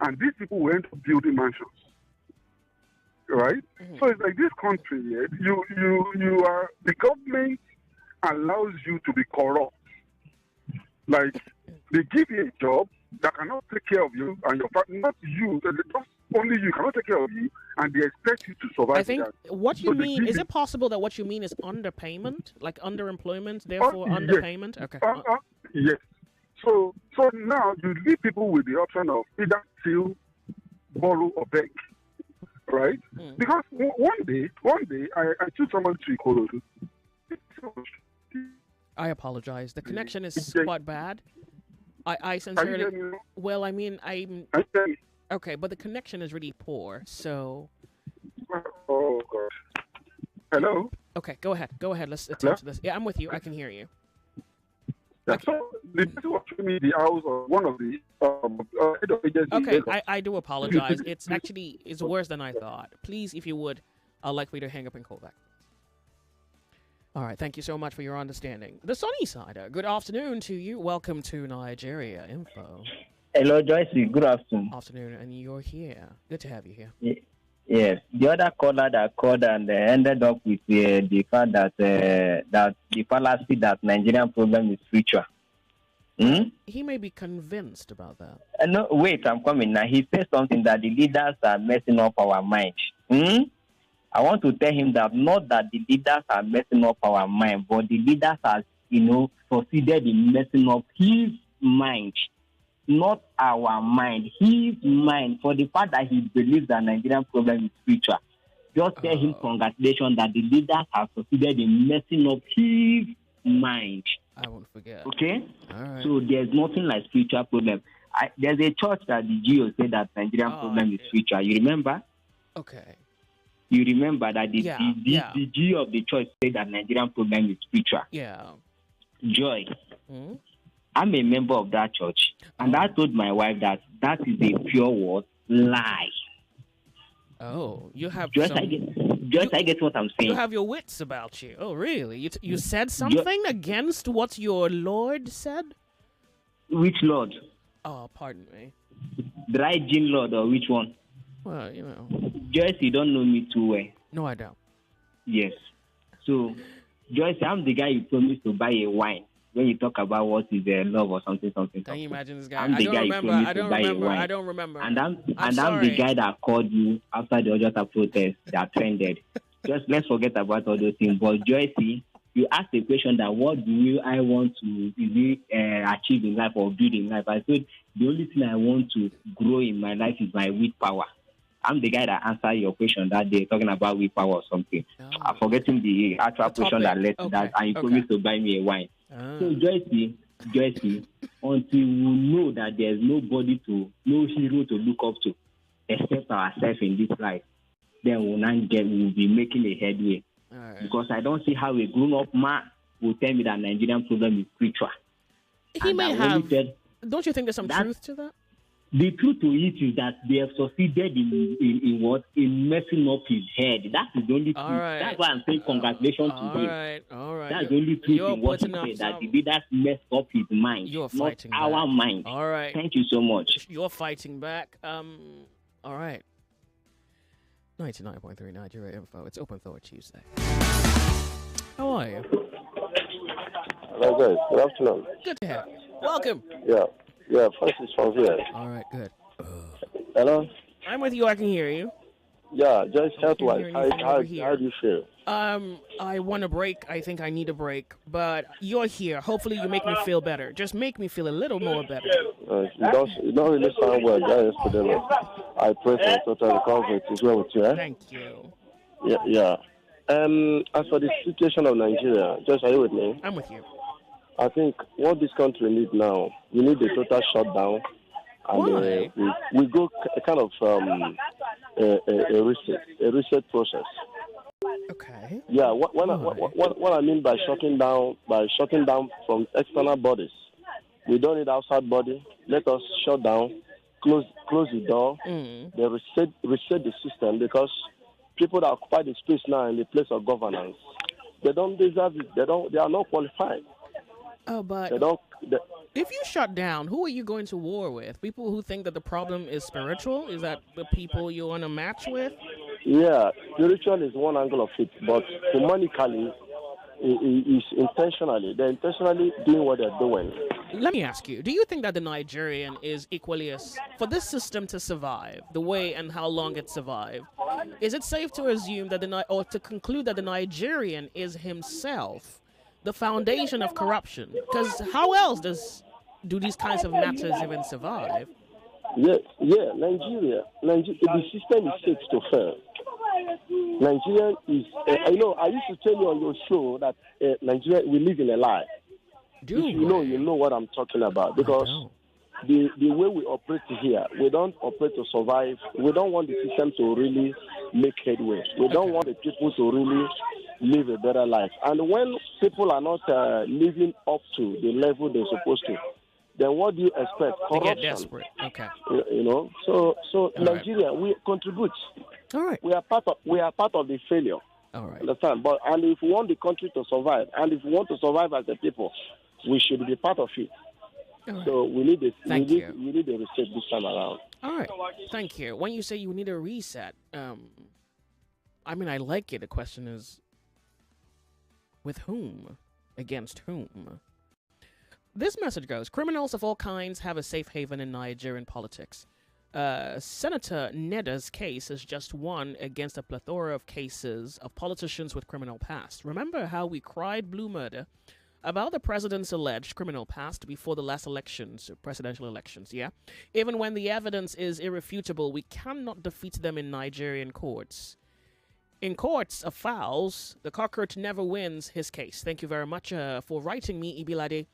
And these people will end up building mansions. Right? So it's like this country here, you are, the government allows you to be corrupt. Like, they give you a job that cannot take care of you and your family, not you, just only you cannot take care of you, and they expect you to survive. I think that. what you mean, is it possible that what you mean is underpayment? Like underemployment, therefore underpayment? Okay. Yes. So now you leave people with the option of either steal, borrow, or beg. Right? Because one day, I took someone to Ikorodu. I apologize. The connection is quite bad. I sincerely... Well, I mean, okay, but the connection is really poor, so... Oh, gosh. Hello? Okay, go ahead. Let's attempt this. Yeah, I'm with you. I can hear you. Yeah, so the person was showing me the house of one of the head of agency. Okay, I do apologize. It's worse than I thought. Please, if you would, I'd like for you to hang up and call back. All right, thank you so much for your understanding. The Sunny Sider, good afternoon to you. Welcome to Nigeria Info. Hello, Joyce. Good afternoon. Afternoon, and you're here. Good to have you here. Yes, the other caller that called and ended up with the fact that that the fallacy that Nigerian problem is future. He may be convinced about that. No, wait, I'm coming now. He said something that the leaders are messing up our mind. I want to tell him that not that the leaders are messing up our mind, but the leaders are, succeeded in messing up his mind. Not our mind, his mind, for the fact that he believes that Nigerian problem is future. Just tell him congratulations that the leaders have succeeded in messing up his mind. I won't forget. Okay? All right. So there's nothing like spiritual problem. There's a church that the GO said that Nigerian problem is spiritual. You remember? Okay. You remember that the GO of the church said that Nigerian problem is spiritual. Yeah. Joy. I'm a member of that church, and I told my wife that is a pure word lie. Oh, you have I get what I'm saying. You have your wits about you. Oh, really? You said something against what your Lord said? Which Lord? Oh, pardon me. Dry gin Lord or which one? Well, Joyce, you don't know me too well. No, I don't. Yes. So, Joyce, I'm the guy you promised to buy a wine. When you talk about what is love or something. Can you imagine this guy? I'm the guy you promised to buy a wine. I don't remember. And I'm the guy that called you after the Ojota protest that trended. Just let's forget about all those things. But Joyce, you asked the question that what do I want to achieve in life or build in life? I said the only thing I want to grow in my life is my willpower. I'm the guy that answered your question that day, talking about willpower or something. I'm forgetting the actual question that led to that, and you promised to buy me a wine. So Joyce, until we know that there's no hero to look up to except ourselves in this life, then we'll be making a headway. Right. Because I don't see how a grown-up man will tell me that Nigerian problem is spiritual. He may have. Don't you think there's some truth to that? The truth to it is that they have succeeded in what? In messing up his head. That is the only truth. Right. That's why I'm saying congratulations to him. All right. That's the only truth in what he said, that the leaders messed up his mind. You're fighting not our back. mind. All right. Thank you so much. You're fighting back. All right. 99.3 Nigeria Info. It's Open Thought Tuesday. How are you? Hello, guys. Good afternoon. Good to have you. Welcome. Yeah, Francis from here. All right, good. Hello? I'm with you. I can hear you. Yeah, just health-wise, how do you feel? I want a break. I think I need a break. But you're here. Hopefully you make me feel better. Just make me feel a little more better. You don't really sound well. I pray for total recovery. It is well with you, eh? Thank you. Yeah. As for the situation of Nigeria, just are you with me? I'm with you. I think what this country needs now, we need a total shutdown, and we go a kind of a reset process. Okay. Yeah, what I mean by shutting down from external bodies, we don't need outside body. Let us shut down, close the door, then reset the system, because people that occupy the space now in the place of governance, they don't deserve it. They are not qualified. Oh, but if you shut down, who are you going to war with? People who think that the problem is spiritual? Is that the people you want to match with? Yeah, spiritual is one angle of it, but humanically, is intentionally. They're intentionally doing what they're doing. Let me ask you, do you think that the Nigerian is equally as... For this system to survive, the way and how long it survived, is it safe to assume that or to conclude that the Nigerian is himself the foundation of corruption? Because how else do these kinds of matters even survive? Yeah, Nigeria, the system is set to fail. Nigeria is, I used to tell you on your show that Nigeria, we live in a lie. If you know what I'm talking about. Because the way we operate here, we don't operate to survive. We don't want the system to really make headway. We don't want the people to really live a better life. And when people are not living up to the level they're supposed to, then what do you expect? Corruption. They get desperate. Okay. So Nigeria, we contribute. All right. We are part of the failure. All right. Understand? And if we want the country to survive, and if we want to survive as a people, we should be part of it. Right. So we need a Thank you. We need a reset this time around. All right. Thank you. When you say you need a reset, I mean, I like it. The question is, with whom? Against whom? This message goes, criminals of all kinds have a safe haven in Nigerian politics. Senator Neda's case is just one against a plethora of cases of politicians with criminal past. Remember how we cried blue murder about the president's alleged criminal past before the last elections, presidential elections, yeah? Even when the evidence is irrefutable, we cannot defeat them in Nigerian courts. In courts of fouls, the cockroach never wins his case. Thank you very much for writing me, Ibilade.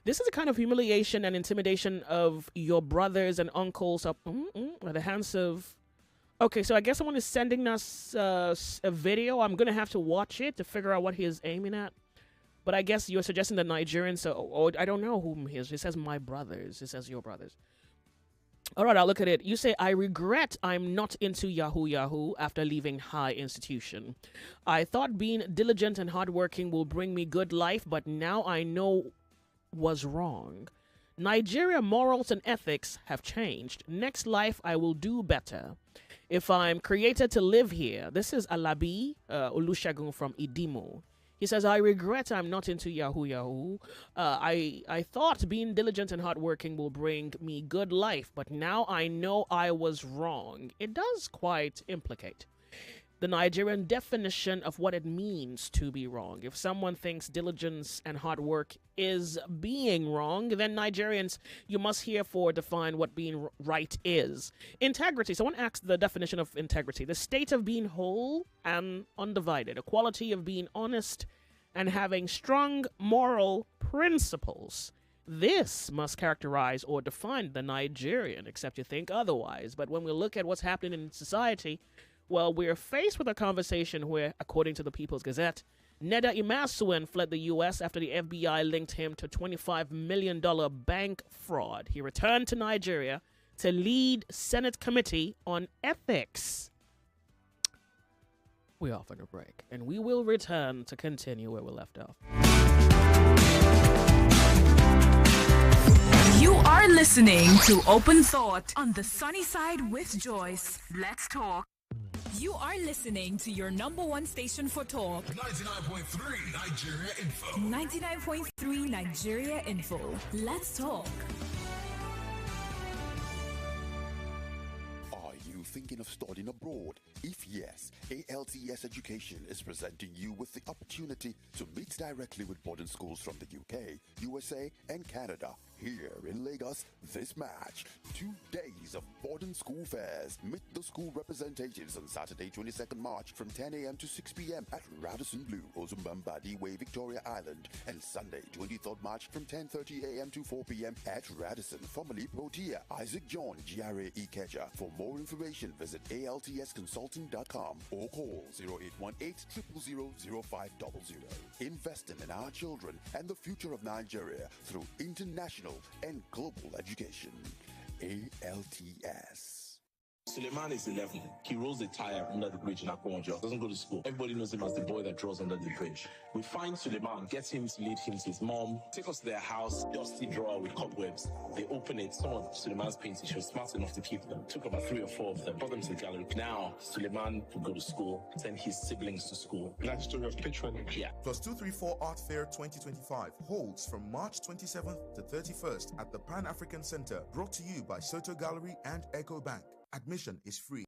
This is a kind of humiliation and intimidation of your brothers and uncles at the hands of... Okay, so I guess someone is sending us a video. I'm going to have to watch it to figure out what he is aiming at. But I guess you're suggesting the Nigerians, or I don't know whom he is. It says my brothers. It says your brothers. All right, I'll look at it. You say, I regret I'm not into Yahoo after leaving high institution. I thought being diligent and hardworking will bring me good life, but now I know was wrong. Nigeria morals and ethics have changed. Next life, I will do better. If I'm created to live here, this is Alabi Olusegun from Idimo. He says, I regret I'm not into Yahoo. I thought being diligent and hardworking will bring me good life, but now I know I was wrong. It does quite implicate the Nigerian definition of what it means to be wrong. If someone thinks diligence and hard work is being wrong, then Nigerians, you must herefore define what being right is. Integrity. Someone asked the definition of integrity. The state of being whole and undivided. A quality of being honest and having strong moral principles. This must characterize or define the Nigerian, except you think otherwise. But when we look at what's happening in society, well, we're faced with a conversation where, according to the People's Gazette, Neda Imasuan fled the U.S. after the FBI linked him to $25 million bank fraud. He returned to Nigeria to lead Senate Committee on Ethics. We're off on a break, and we will return to continue where we left off. You are listening to Open Thought on the Sunny Side with Joyce. Let's talk. You are listening to your number one station for talk. 99.3 Nigeria Info. 99.3 Nigeria Info. Let's talk. Are you thinking of studying abroad? If yes, ALTS Education is presenting you with the opportunity to meet directly with boarding schools from the UK, USA, and Canada. Here in Lagos, this March, 2 days of boarding Borden School Fairs. Meet the school representatives on Saturday, 22nd March from 10 a.m. to 6 p.m. at Radisson Blue, Ozumbambadi Way, Victoria Island, and Sunday, 23rd March from 10:30 a.m. to 4 p.m. at Radisson, formerly Protea, Isaac John, GRA Ikeja. For more information, visit altsconsulting.com or call 0818 000 0500. Investing in our children and the future of Nigeria through international and global education. ALTS. Suleiman is 11. He rolls a tire under the bridge in Akwonjo. Doesn't go to school. Everybody knows him as the boy that draws under the bridge. We find Suleiman, get him to lead him to his mom, take us to their house, dusty drawer with cobwebs. They open it. Some of Suleiman's paintings, she was smart enough to keep them. Took about 3 or 4 of them, brought them to the gallery. Now, Suleiman will go to school, send his siblings to school. That story of patronage. Yeah. Plus 234 Art Fair 2025 holds from March 27th to 31st at the Pan African Center, brought to you by Soto Gallery and Echo Bank. Admission is free.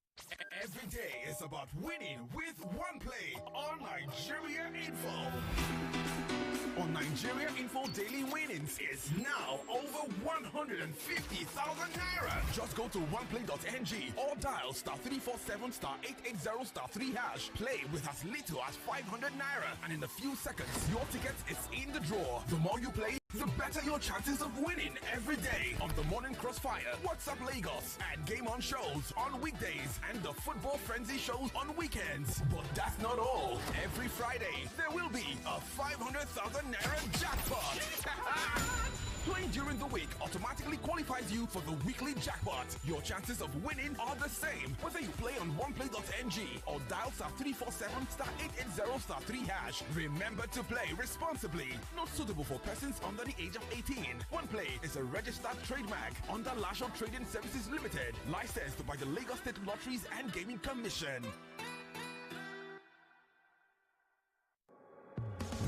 Every day is about winning with OnePlay on Nigeria Info. On Nigeria Info, daily winnings is now over 150,000 naira. Just go to oneplay.ng or dial *347 *880 *3#. Play with as little as 500 naira, and in a few seconds, your ticket is in the draw. The more you play, the better your chances of winning every day on the Morning Crossfire, WhatsApp Lagos, and Game On shows on weekdays, and the Football Frenzy shows on weekends. But that's not all. Every Friday, there will be a 500,000 naira jackpot. Playing during the week automatically qualifies you for the weekly jackpot. Your chances of winning are the same whether you play on oneplay.ng or dial *347 *880 *3#. Remember to play responsibly. Not suitable for persons under the age of 18. OnePlay is a registered trademark under Lasho Trading Services Limited, licensed by the Lagos State Lotteries and Gaming Commission.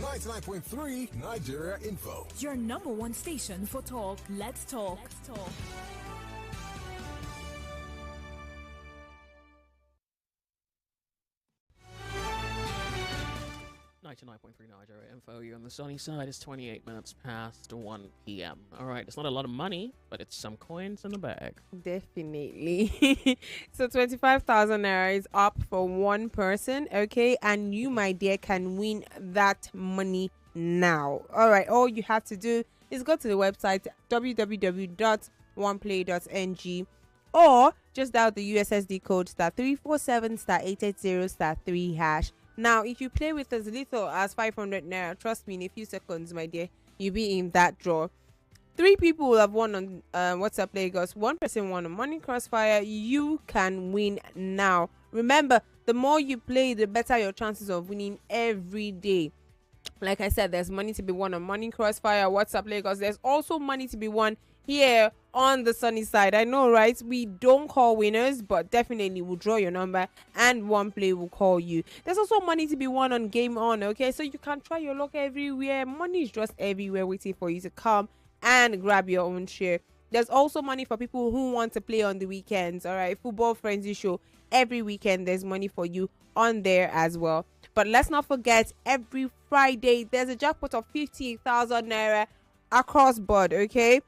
99.3 Nigeria Info. Your number one station for talk. Let's talk. Let's talk. 99.3 Nigeria Info. You're on the sunny side. It's 28 minutes past 1 p.m. All right, it's not a lot of money, but it's some coins in the bag. Definitely. So 25,000 naira is up for one person, okay? And you, my dear, can win that money now. All right, all you have to do is go to the website www.oneplay.ng or just dial the USSD code *347 *880 *3#. Now, if you play with as little as 500 naira, trust me, in a few seconds, my dear, you'll be in that draw. 3 people will have won on WhatsApp Lagos. 1 person won on Morning Crossfire. You can win now. Remember, the more you play, the better your chances of winning every day. Like I said, there's money to be won on Morning Crossfire, WhatsApp Lagos. There's also money to be won here on the sunny side. I know, right? We don't call winners, but definitely we'll draw your number and OnePlay will call you. There's also money to be won on Game On, okay? So you can try your luck everywhere. Money is just everywhere waiting for you to come and grab your own share. There's also money for people who want to play on the weekends, all right? Football Frenzy Show. Every weekend, there's money for you on there as well. But let's not forget, every Friday, there's a jackpot of 50,000 naira across board, okay?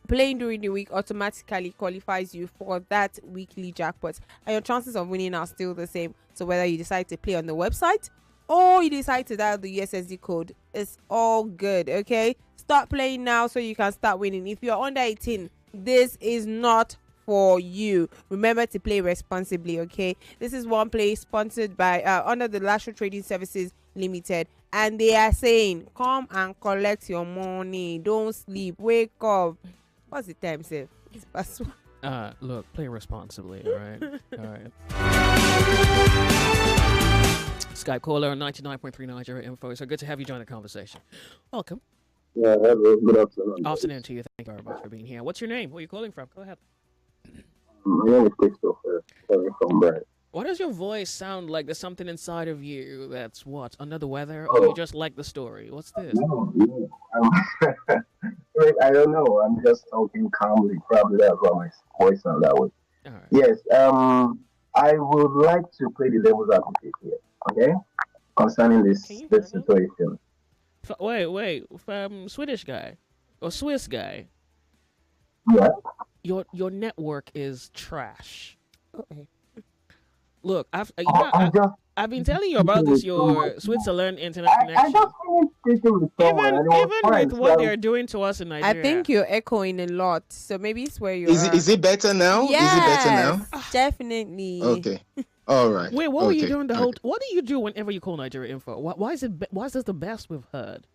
Playing during the week automatically qualifies you for that weekly jackpot, and your chances of winning are still the same. So whether you decide to play on the website or you decide to dial the USSD code, it's all good, okay? Start playing now so you can start winning. If you're under 18, this is not for you. Remember to play responsibly, okay? This is OnePlay, sponsored by under the Lasho Trading Services Limited, and they are saying, come and collect your money. Don't sleep. Wake up. What's the time, sir? It's past 1. Look, play responsibly, all right? All right. Skype caller on 99.3 Nigeria Info. So good to have you join the conversation. Welcome. Yeah, hello. Good afternoon. Afternoon to you. Thank you very much for being here. What's your name? Where are you calling from? Go ahead. My name is Christopher. Calling from Brian. Why does your voice sound like there's something inside of you that's what? Under the weather? Or you just like the story? What's this? No. I don't know. I'm just talking calmly. Probably that's why my voice sounds that way. All right. Yes. I would like to play the devil's advocate here. Okay. Concerning this situation. Wait. Swedish guy or Swiss guy? Yeah. your network is trash. Okay. Look, I'm I've been telling you about this. Your Switzerland internet I connection. just finished speaking with someone, and it was Even fine. with what So they're doing to us in Nigeria. I think you're echoing a lot, so maybe it's where you Is are. it better now? Yes, Is it better now? definitely. Okay. All right. Wait, what were you Okay. doing the whole? What do you do whenever you call Nigeria Info? Why is it? Why is this the best we've heard?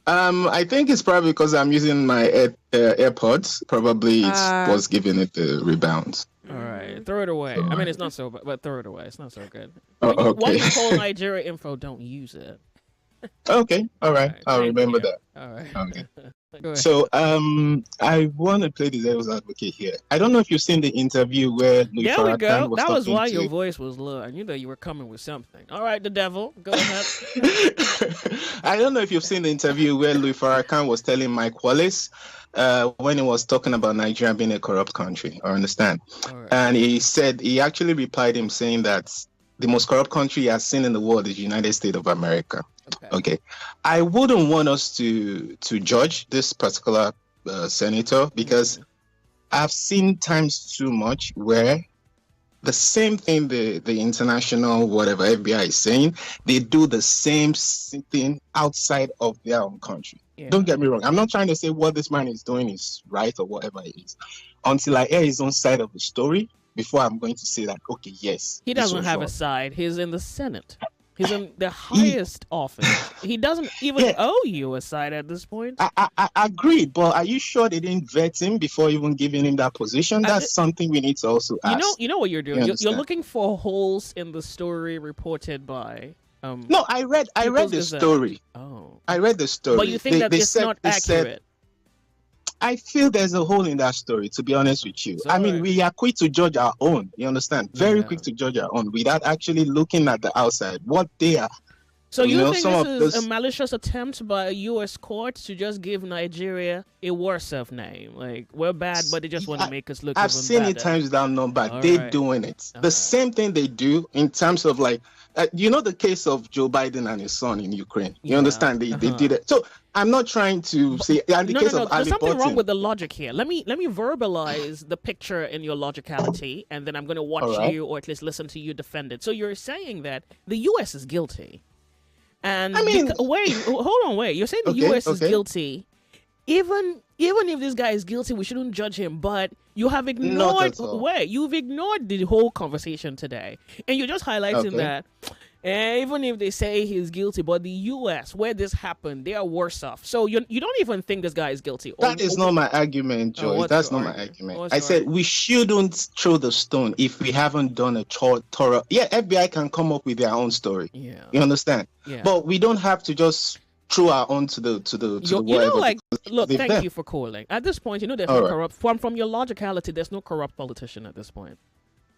I think it's probably because I'm using my AirPods. Probably it was giving it the rebound. All right, throw it away. I mean, it's not so, but throw it away. It's not so good. Oh, When you okay. call Nigeria Info, don't use it. Okay. All right. I'll remember that. All right. Okay. Go ahead. So, I want to play the devil's advocate here. I don't know if you've seen the interview where Louis There we Farrakhan go. was That was talking why to- your voice was low. I knew that you were coming with something. All right, the devil. Go ahead. I don't know if you've seen the interview where Louis Farrakhan was telling Mike Wallace when he was talking about Nigeria being a corrupt country. I understand. And he actually replied him saying that the most corrupt country he has seen in the world is the United States of America. Okay. I wouldn't want us to judge this particular senator because I've seen times too much where the same thing the international whatever FBI is saying, they do the same thing outside of their own country. Don't get me wrong. I'm not trying to say what this man is doing is right or whatever it is. Until I hear his own side of the story, before I'm going to say that, okay, yes. He this doesn't was have wrong. a side. He's in the Senate. He's in the highest office. He doesn't even owe you a side at this point. I agree, but are you sure they didn't vet him before even giving him that position? That's something we need to also ask. You know what you're doing. You're understand? looking for holes in the story reported by. No, I read People's the Gazette. story. Oh, I read the story. but you think that it's not accurate? I feel there's a hole in that story, to be honest with you. I mean, we are quick to judge our own, you understand? Very quick to judge our own without actually looking at the outside, what they are. So you know, think some this of is those- a malicious attempt by a U.S. court to just give Nigeria a worse of name? Like, we're bad, but they just want to make us look I've even seen better. it times without number. All They're right. doing it. The same thing they do in terms of like, you know, the case of Joe Biden and his son in Ukraine. You understand? They did it. So I'm not trying to say. And the No, case no, no. of There's Ali something wrong Burton, with the logic here. Let me verbalize the picture in your logicality, and then I'm going to watch All right. you, or at least listen to you defend it. So you're saying that the U.S. is guilty, and I mean- wait. You're saying the Okay, U.S. is okay. guilty. Even if this guy is guilty, we shouldn't judge him. But you have ignored. at all. Wait, you've ignored the whole conversation today, and you're just highlighting Okay. that. Even if they say he's guilty, but the U.S., where this happened, they are worse off. So you don't even think this guy is guilty. that is not my argument, Oh, Joyce. what's That's your not my argument? argument. What's I your said we shouldn't throw the stone if we haven't done a thorough. Yeah, FBI can come up with their own story. Yeah. You understand? Yeah. But we don't have to just throw our own to the You know, whatever. like, because look, they've thank done. you for calling. At this point, you know, there's All no right. corrupt. From your logicality, there's no corrupt politician at this point.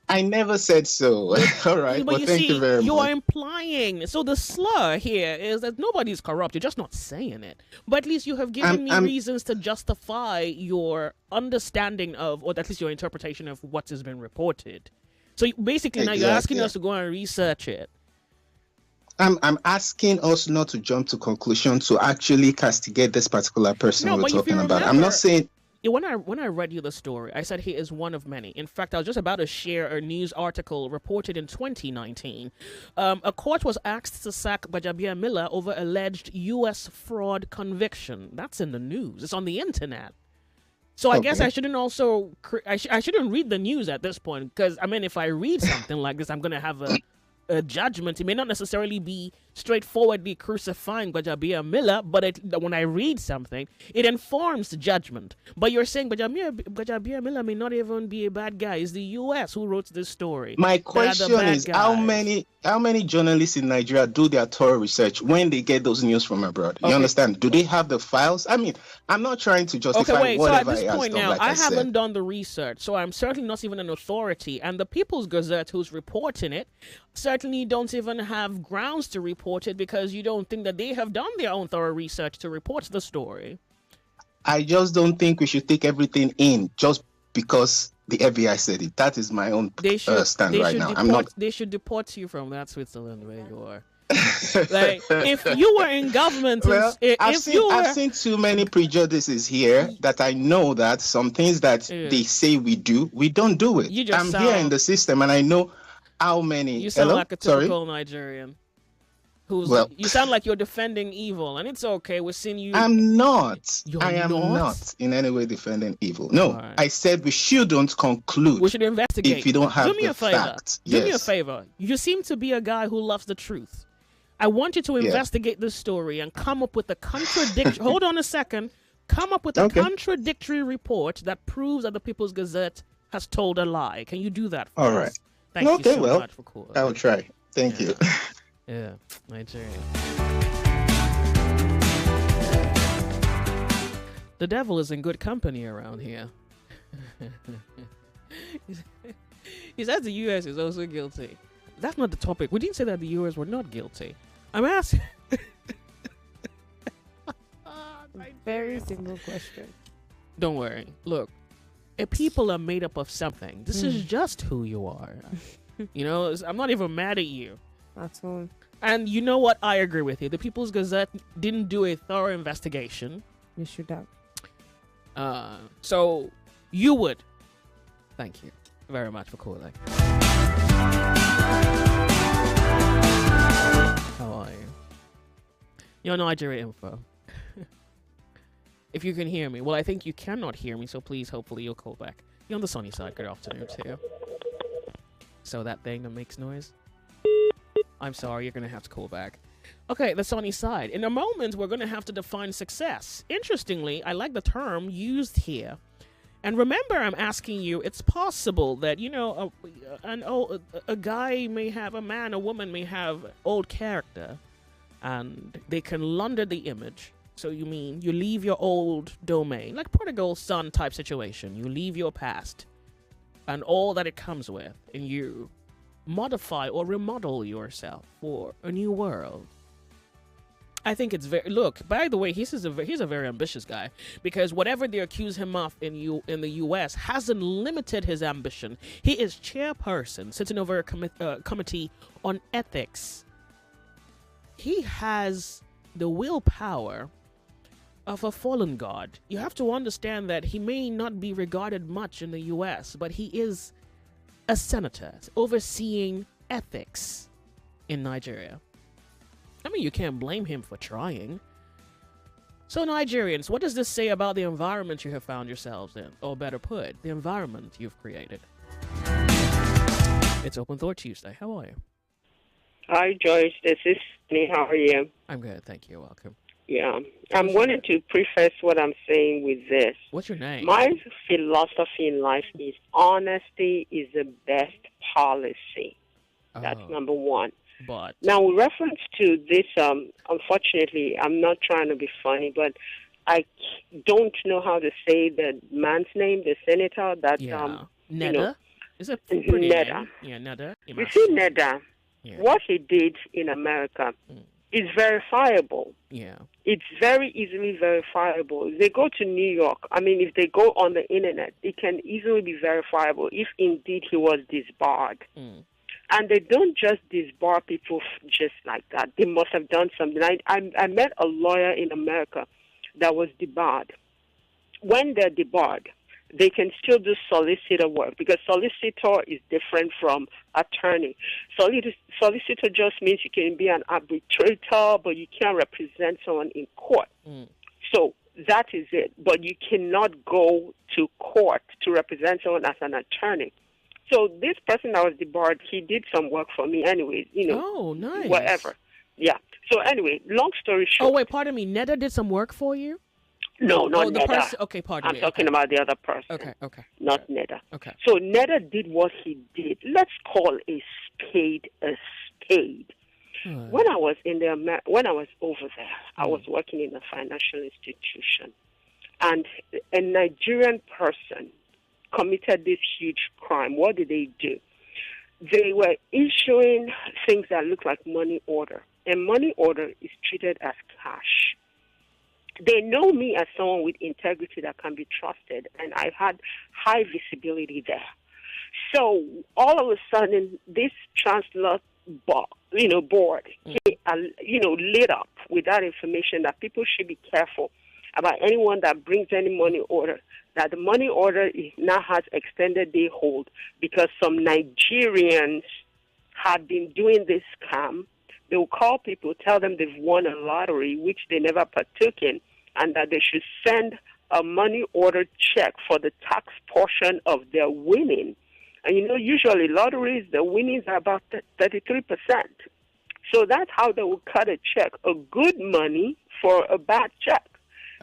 I never said so. All right. But Well, you thank see, you very you much. are implying. So the slur here is that nobody's corrupt. You're just not saying it. But at least you have given me reasons to justify your understanding of, or at least your interpretation of what has been reported. So basically, now you're asking Exactly. us to go and research it. I'm asking us not to jump to conclusion to actually castigate this particular person No, we're but if you talking about. I'm remember- not saying Yeah, when I read you the story, I said he is one of many. In fact, I was just about to share a news article reported in 2019. A court was asked to sack Bajabia Miller over alleged U.S. fraud conviction. That's in the news. It's on the internet. So I guess I shouldn't also I shouldn't read the news at this point, because I mean, if I read something like this, I'm gonna have a judgment. It may not necessarily be straightforwardly crucifying Bajabia Miller, but when I read something, it informs judgment. But you're saying Bajabia Miller may not even be a bad guy. It's the U.S. who wrote this story. my They are the question bad is guys. how many journalists in Nigeria do their thorough research when they get those news from abroad? You Okay. understand? Do they have the files? I mean, I'm not trying to justify Okay, wait. So at whatever this he has point done, now, like I said. haven't done the research, so I'm certainly not even an authority. And the People's Gazette, who's reporting it, certainly don't even have grounds to report it, because you don't think that they have done their own thorough research to report the story. I just don't think we should take everything in just because the FBI said it. That is my own stand right now. I'm not. They should deport you from that Switzerland where you are. Like, if you were in government, Well, I've were... seen too many prejudices here that I know that some things that they say we do, we don't do it. You just I'm here in the system, and I know how many. You sound Hello? like a typical Nigerian. You sound like you're defending evil, and it's okay. We're seeing you. I'm not. I am not in any way defending evil. No, right. I said we shouldn't conclude. We should investigate. If you don't have the facts. Do me a favor. You seem to be a guy who loves the truth. I want you to investigate this story and come up with a contradiction. Hold on a second. Come up with a contradictory report that proves that the People's Gazette has told a lie. Can you do that for us? All right. Thank you so much for calling. I will try. Thank you. Yeah, Nigeria. The devil is in good company around here. He says the U.S. is also guilty. That's not the topic. We didn't say that the U.S. were not guilty. I'm asking. Very simple question. Don't worry. Look, if people are made up of something, this is just who you are. You know, I'm not even mad at you. That's all. And you know what? I agree with you. The People's Gazette didn't do a thorough investigation. You should have. So you would. Thank you very much for calling. How are you? You're Nigeria Info. If you can hear me. Well, I think you cannot hear me, so please, hopefully, you'll call back. You're on the sunny side. Good afternoon to you. So that thing that makes noise? I'm sorry, you're going to have to call back. Okay, the sunny side. In a moment, we're going to have to define success. Interestingly, I like the term used here. And remember, I'm asking you, it's possible that, you know, a guy may have, a man, a woman may have old character, and they can launder the image. So you mean you leave your old domain, like prodigal son type situation. You leave your past and all that it comes with, and you modify or remodel yourself for a new world. I think it's very... Look, by the way, he's a very ambitious guy, because whatever they accuse him of in the U.S. hasn't limited his ambition. He is chairperson, sitting over a committee on ethics. He has the willpower of a fallen god. You have to understand that he may not be regarded much in the U.S., but he is a senator overseeing ethics in Nigeria. I mean, you can't blame him for trying. So, Nigerians, what does this say about the environment you have found yourselves in? Or better put, the environment you've created. It's Open Thought Tuesday. How are you? Hi, Joyce. This is me. How are you? I'm good. Thank you. Welcome. Yeah. I'm wanting to preface what I'm saying with this. What's your name? My philosophy in life is honesty is the best policy. That's number one. But now, with reference to this, unfortunately, I'm not trying to be funny, but I don't know how to say the man's name, the senator. That Neda. You know, is a pretty Neda. Name. Yeah, Neda. You see, Neda. Yeah. What he did in America is verifiable. Yeah. It's very easily verifiable. If they go to New York, I mean, if they go on the internet, it can easily be verifiable if indeed he was disbarred. And they don't just disbar people just like that. They must have done something. I met a lawyer in America that was debarred. When they're debarred, they can still do solicitor work, because solicitor is different from attorney. Solicitor just means you can be an arbitrator, but you can't represent someone in court. So that is it. But you cannot go to court to represent someone as an attorney. So this person that was debarred, he did some work for me anyways, you know. Oh, nice. Whatever. Yeah. So anyway, long story short. Oh, wait, pardon me. Neda did some work for you? No, not Neda. Okay, pardon me. I'm talking about the other person. Okay. Not Neda. Okay. So Neda did what he did. Let's call a spade a spade. When I was over there, I was working in a financial institution, and a Nigerian person committed this huge crime. What did they do? They were issuing things that look like money order, and money order is treated as cash. They know me as someone with integrity that can be trusted, and I had high visibility there. So all of a sudden, this chancellor box board, lit up with that information that people should be careful about anyone that brings any money order, that the money order now has extended day hold because some Nigerians have been doing this scam. They will call people, tell them they've won a lottery, which they never partook in, and that they should send a money order check for the tax portion of their winning. And usually lotteries, the winnings are about 33%. So that's how they will cut a check, a good money for a bad check.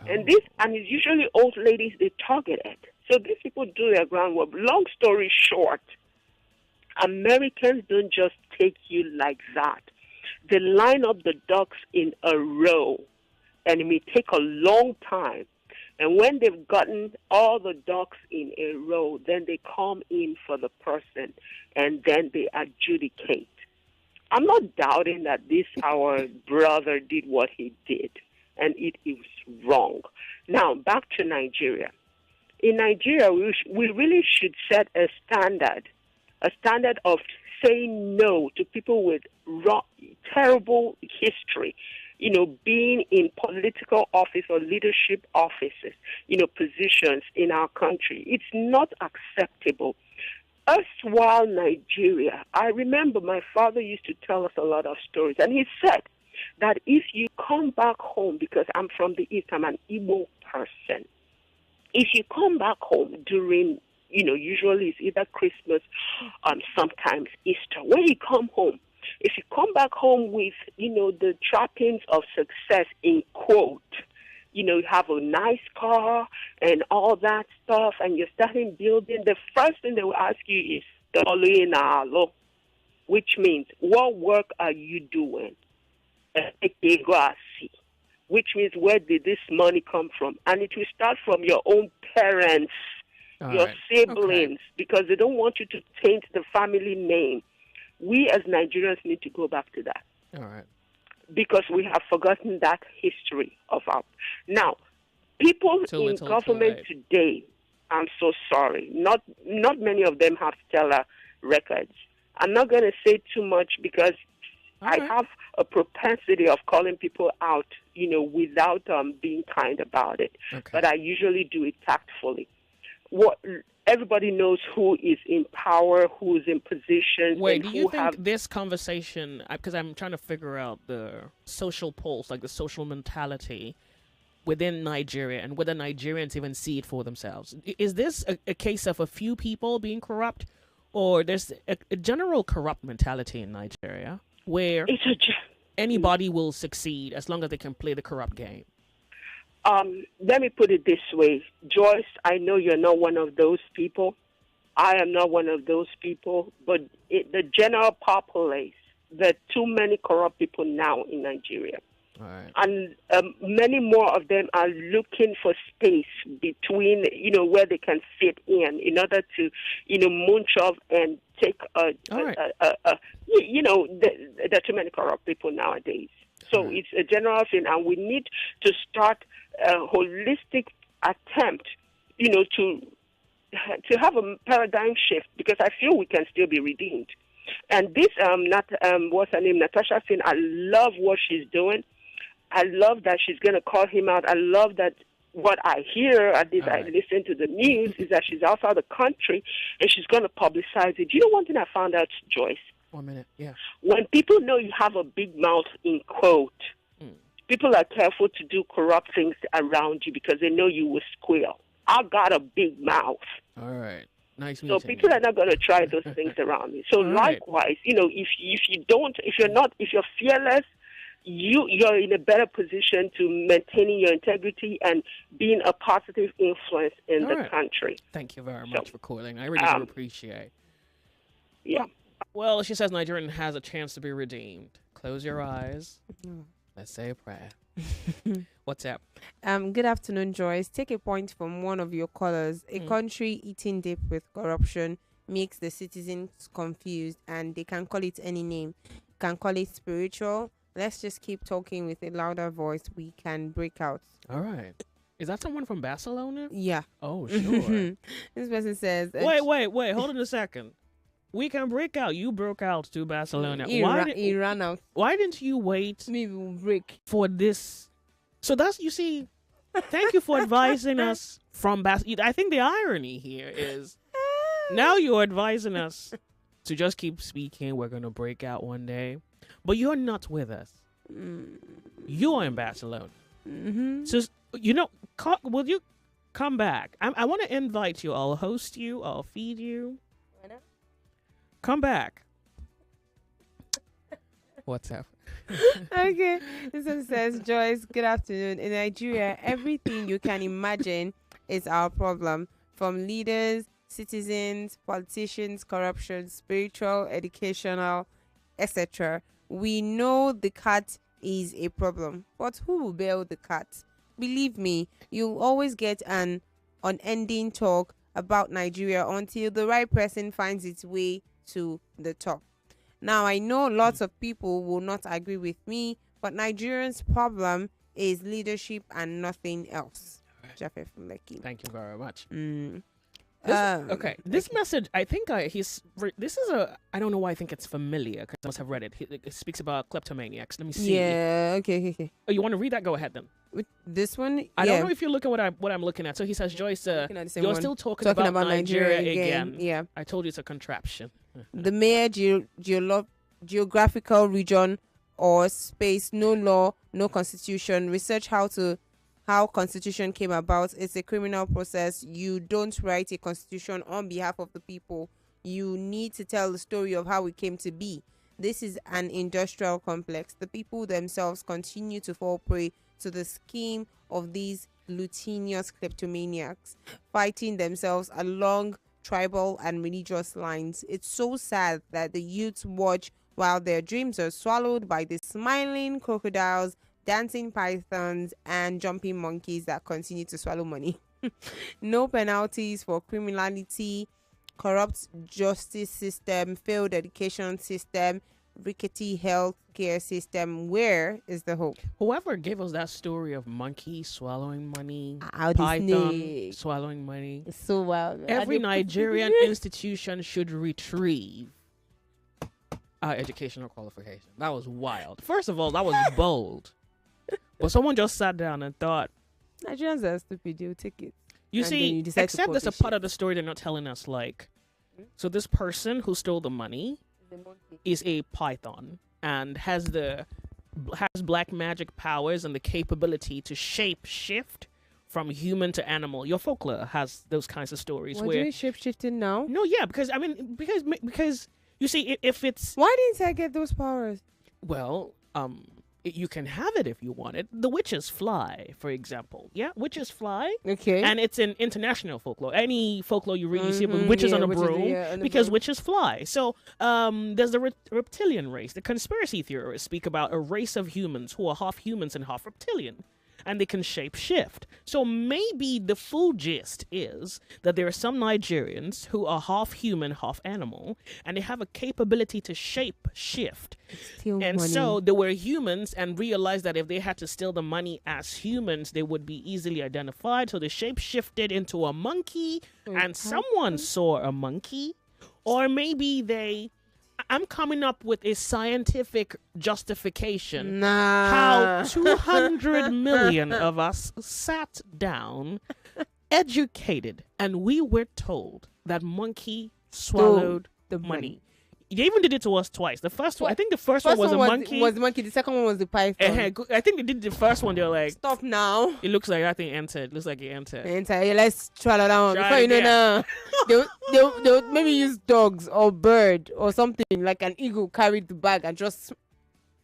And it's usually old ladies they targeted. So these people do their groundwork. Long story short, Americans don't just take you like that. They line up the ducks in a row, and it may take a long time. And when they've gotten all the ducks in a row, then they come in for the person, and then they adjudicate. I'm not doubting that our brother did what he did, and it is wrong. Now, back to Nigeria. In Nigeria, we really should set a standard of saying no to people with terrible history, being in political office or leadership offices, positions in our country. It's not acceptable. Erstwhile Nigeria, I remember my father used to tell us a lot of stories, and he said that if you come back home, because I'm from the East, I'm an Igbo person, if you come back home during, usually it's either Christmas or sometimes Easter, when you come home, if you come back home with, the trappings of success, in quote, you have a nice car and all that stuff, and you're starting building, the first thing they will ask you is, which means, what work are you doing? Which means, where did this money come from? And it will start from your own parents, siblings, because they don't want you to taint the family name. We as Nigerians need to go back to that. All right. Because we have forgotten that history of our... Now, people in government today, I'm so sorry, not many of them have stellar records. I'm not going to say too much because I have a propensity of calling people out, without being kind about it. Okay. But I usually do it tactfully. Everybody knows who is in power, who is in position. Wait, do you think this conversation, because I'm trying to figure out the social pulse, like the social mentality within Nigeria and whether Nigerians even see it for themselves. Is this a case of a few people being corrupt, or there's a general corrupt mentality in Nigeria where anybody will succeed as long as they can play the corrupt game? Let me put it this way. Joyce, I know you're not one of those people. I am not one of those people. But the general populace, there are too many corrupt people now in Nigeria. All right. And many more of them are looking for space between, where they can fit in order to, munch off and take there are too many corrupt people nowadays. So it's a general thing, and we need to start a holistic attempt, to have a paradigm shift, because I feel we can still be redeemed. And this, what's her name, Natasha Finn, I love what she's doing. I love that she's going to call him out. I love that what I hear, at least I listen to the news, is that she's outside the country and she's going to publicize it. You know one thing I found out, Joyce? 1 minute, yeah. When people know you have a big mouth, in quote, people are careful to do corrupt things around you because they know you will squeal. I got a big mouth. All right. Nice meeting you. So people are not going to try those things around me. So likewise, if you're fearless, you're in a better position to maintaining your integrity and being a positive influence in the country. Thank you very much for calling. I really do appreciate. Yeah. Well, she says Nigerian has a chance to be redeemed. Close your eyes. Let's say a prayer. What's up? Good afternoon, Joyce. Take a point from one of your callers. A country eating deep with corruption makes the citizens confused, and they can call it any name. Can call it spiritual. Let's just keep talking with a louder voice. We can break out. All right. Is that someone from Barcelona? Yeah. Oh, sure. This person says... Wait. Hold on a second. We can break out. You broke out to Barcelona. He ran out. Why didn't you wait? Maybe we'll break for this. So that's, you see. Thank you for advising us from I think the irony here is now you're advising us to just keep speaking. We're gonna break out one day, but you're not with us. You're in Barcelona. So will you come back? I want to invite you. I'll host you. I'll feed you. Come back. What's up? Okay. This one says, Joyce, good afternoon. In Nigeria, everything you can imagine is our problem. From leaders, citizens, politicians, corruption, spiritual, educational, etc. We know the cat is a problem, but who will bail the cat? Believe me, you'll always get an unending talk about Nigeria until the right person finds its way to the top. Now, I know lots of people will not agree with me, but Nigerians' problem is leadership and nothing else. Jaffe from Lekki. Thank you very much. This message, I think this is I don't know why I think it's familiar, because I must have read it. It speaks about kleptomaniacs. Let me see. Yeah, okay. Oh, you want to read that? Go ahead then. With this one? I don't know if you're looking at what I'm looking at. So he says, Joyce, you're still talking about Nigeria again. Yeah. I told you it's a contraption. The mere geographical region or space, no law, no constitution. Research how constitution came about. It's a criminal process. You don't write a constitution on behalf of the people. You need to tell the story of how it came to be. This is an industrial complex. The people themselves continue to fall prey to the scheme of these glutinous kleptomaniacs, fighting themselves along tribal and religious lines. It's so sad that the youths watch while their dreams are swallowed by the smiling crocodiles, dancing pythons, and jumping monkeys that continue to swallow money. No penalties for criminality, corrupt justice system, failed education system, rickety health care system. Where is the hope? Whoever gave us that story of monkey swallowing money, python swallowing money, it's so wild. Every Nigerian institution should retrieve our educational qualification. That was wild. First of all, that was bold. But someone just sat down and thought, Nigerians are stupid, they'll take it. You see, except there's a part of the story they're not telling us, like, so this person who stole the money is a python and has black magic powers and the capability to shape shift from human to animal. Your folklore has those kinds of stories. Why do we shape shifting now? No, yeah, because you see, if it's, why didn't I get those powers? Well, you can have it if you want it. The witches fly, for example. Yeah, witches fly. Okay. And it's in international folklore. Any folklore you read, you see witches on a broom because witches fly. So there's the reptilian race. The conspiracy theorists speak about a race of humans who are half humans and half reptilian. And they can shape shift. So maybe the full gist is that there are some Nigerians who are half human, half animal, and they have a capability to shape shift. Steal money. So they were humans and realized that if they had to steal the money as humans, they would be easily identified. So they shape shifted into a monkey, and someone saw a monkey, or maybe I'm coming up with a scientific justification. How 200 million of us sat down, educated, and we were told that monkey swallowed the money. They even did it to us twice. The first one, I think the first one was a monkey. Was the monkey. The second one was the python. I think they did the first one. They were like, stop now. It looks like that thing entered. It looks like it entered. Yeah, let's try that one. Before you know now, they'll maybe use dogs or bird or something like an eagle carried the bag and just.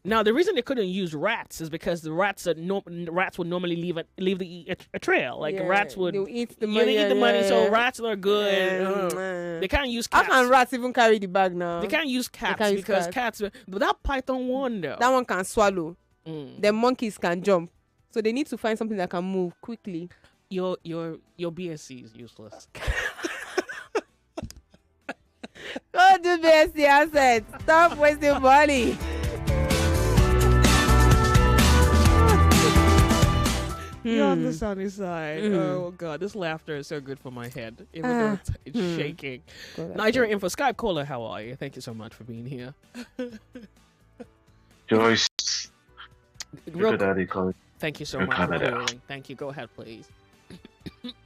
Now the reason they couldn't use rats is because the rats would normally leave a trail. Like rats would eat the money. So rats are good. They can't use cats. How can rats even carry the bag now? They can't use cats because cats. But that python one though. That one can swallow. The monkeys can jump. So they need to find something that can move quickly. Your BSc is useless. Go do BSc assets. Stop wasting money. You're on the sunny side. Oh, God. This laughter is so good for my head, even though it's shaking. Nigeria Info Skype caller, how are you? Thank you so much for being here. Joyce. Real Thank you so much for calling. Thank you. Go ahead, please.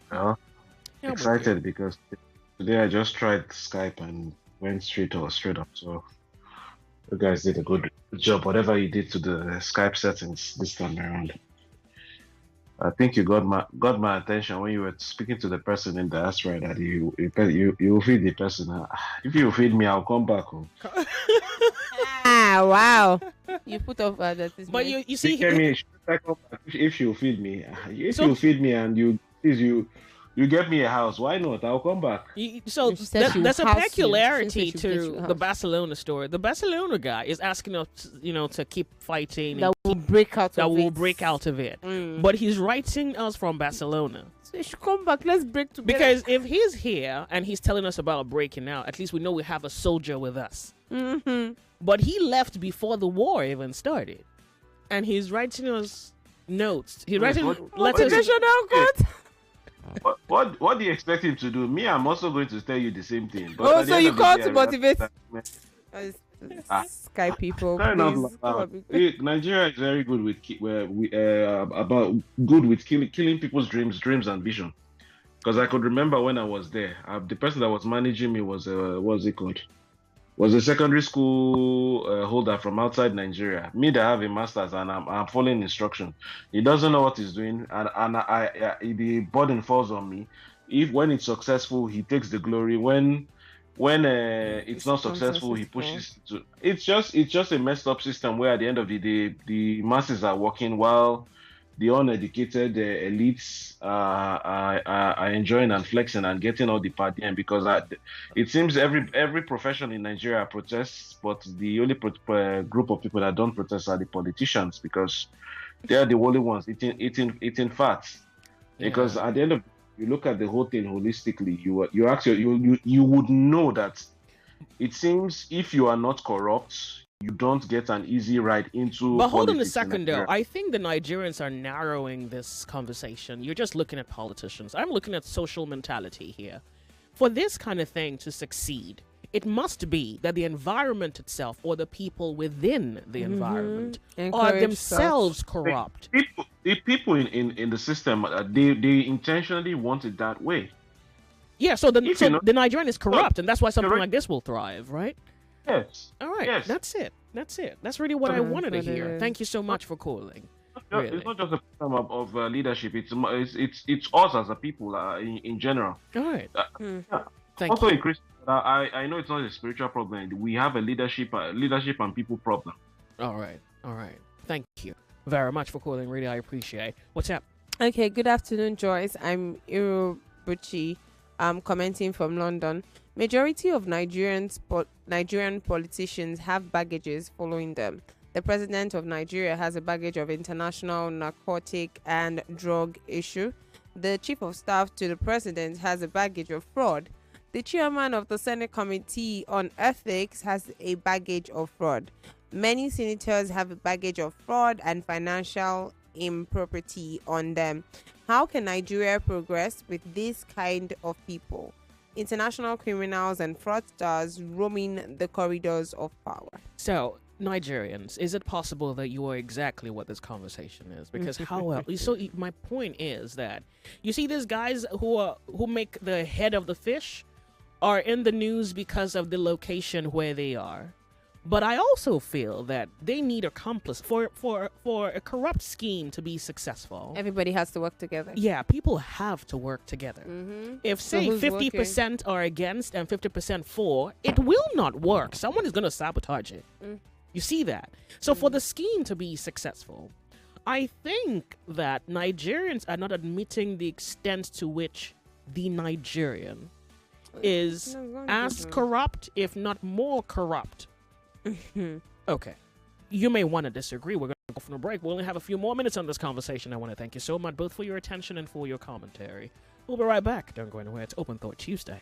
Well, excited because today I just tried Skype and went straight up. So you guys did a good job. Whatever you did to the Skype settings this time around, I think you got my attention when you were speaking to the person in the diaspora that you feed the person. If you feed me, I'll come back home. Wow. You put off advertisement. But you see, if you feed me, you feed me and you get me a house, why not? I'll come back. So there's a peculiarity to the Barcelona story. The Barcelona guy is asking us, to keep fighting. That will break out of it. But he's writing us from Barcelona. So you should come back. Let's break together. Because if he's here and he's telling us about breaking out, at least we know we have a soldier with us. But he left before the war even started. And he's writing us notes. He's writing letters. What do you expect him to do? Me, I'm also going to tell you the same thing. But so you call to motivate Sky people. Nigeria is very good with killing people's dreams and vision. Because I could remember when I was there, the person that was managing me was what's it called? Was a secondary school holder from outside Nigeria. Me, that have a master's, and I'm following instruction. He doesn't know what he's doing, and the burden falls on me. When it's successful, he takes the glory. When it's not successful, he pushes. It's just a messed up system where at the end of the day, the masses are working while the uneducated elites are enjoying and flexing and getting all the party. And because it seems every profession in Nigeria protests, but the only group of people that don't protest are the politicians, because they are the only ones eating fat. Because at the end of you look at the whole thing holistically, you would know that it seems if you are not corrupt, you don't get an easy ride into. But hold on a second, though. I think the Nigerians are narrowing this conversation. You're just looking at politicians. I'm looking at social mentality here. For this kind of thing to succeed, it must be that the environment itself, or the people within the environment, are themselves corrupt. The people in the system, they intentionally want it that way. Yeah, so the Nigerian is corrupt, and that's why something like this will thrive, right? Yes. All right. Yes. That's it. That's really what I wanted to hear. Thank you so much for calling. Really. It's not just a problem of leadership. It's us as a people in general. All right. Thank also, you. In Christian, I know it's not a spiritual problem. We have a leadership and people problem. All right. Thank you very much for calling. Really, I appreciate. What's up? Okay. Good afternoon, Joyce. I'm Irobuchi. I'm commenting from London. Majority of Nigerian politicians have baggages following them. The president of Nigeria has a baggage of international narcotic and drug issue. The chief of staff to the president has a baggage of fraud. The chairman of the Senate Committee on Ethics has a baggage of fraud. Many senators have a baggage of fraud and financial impropriety on them. How can Nigeria progress with this kind of people? International criminals and fraudsters roaming the corridors of power. So, Nigerians, is it possible that you are exactly what this conversation is? Because how else? So my point is that you see these guys who make the head of the fish are in the news because of the location where they are. But I also feel that they need accomplice for a corrupt scheme to be successful. Everybody has to work together. Yeah, people have to work together. If, say, 50% are against and 50% for, it will not work. Someone is going to sabotage it. You see that? So for the scheme to be successful, I think that Nigerians are not admitting the extent to which the Nigerian is as corrupt, if not more corrupt. Okay. You may want to disagree. We're going to go from a break. We only have a few more minutes on this conversation. I want to thank you so much both for your attention and for your commentary. We'll be right back. Don't go anywhere. It's Open Thought Tuesday.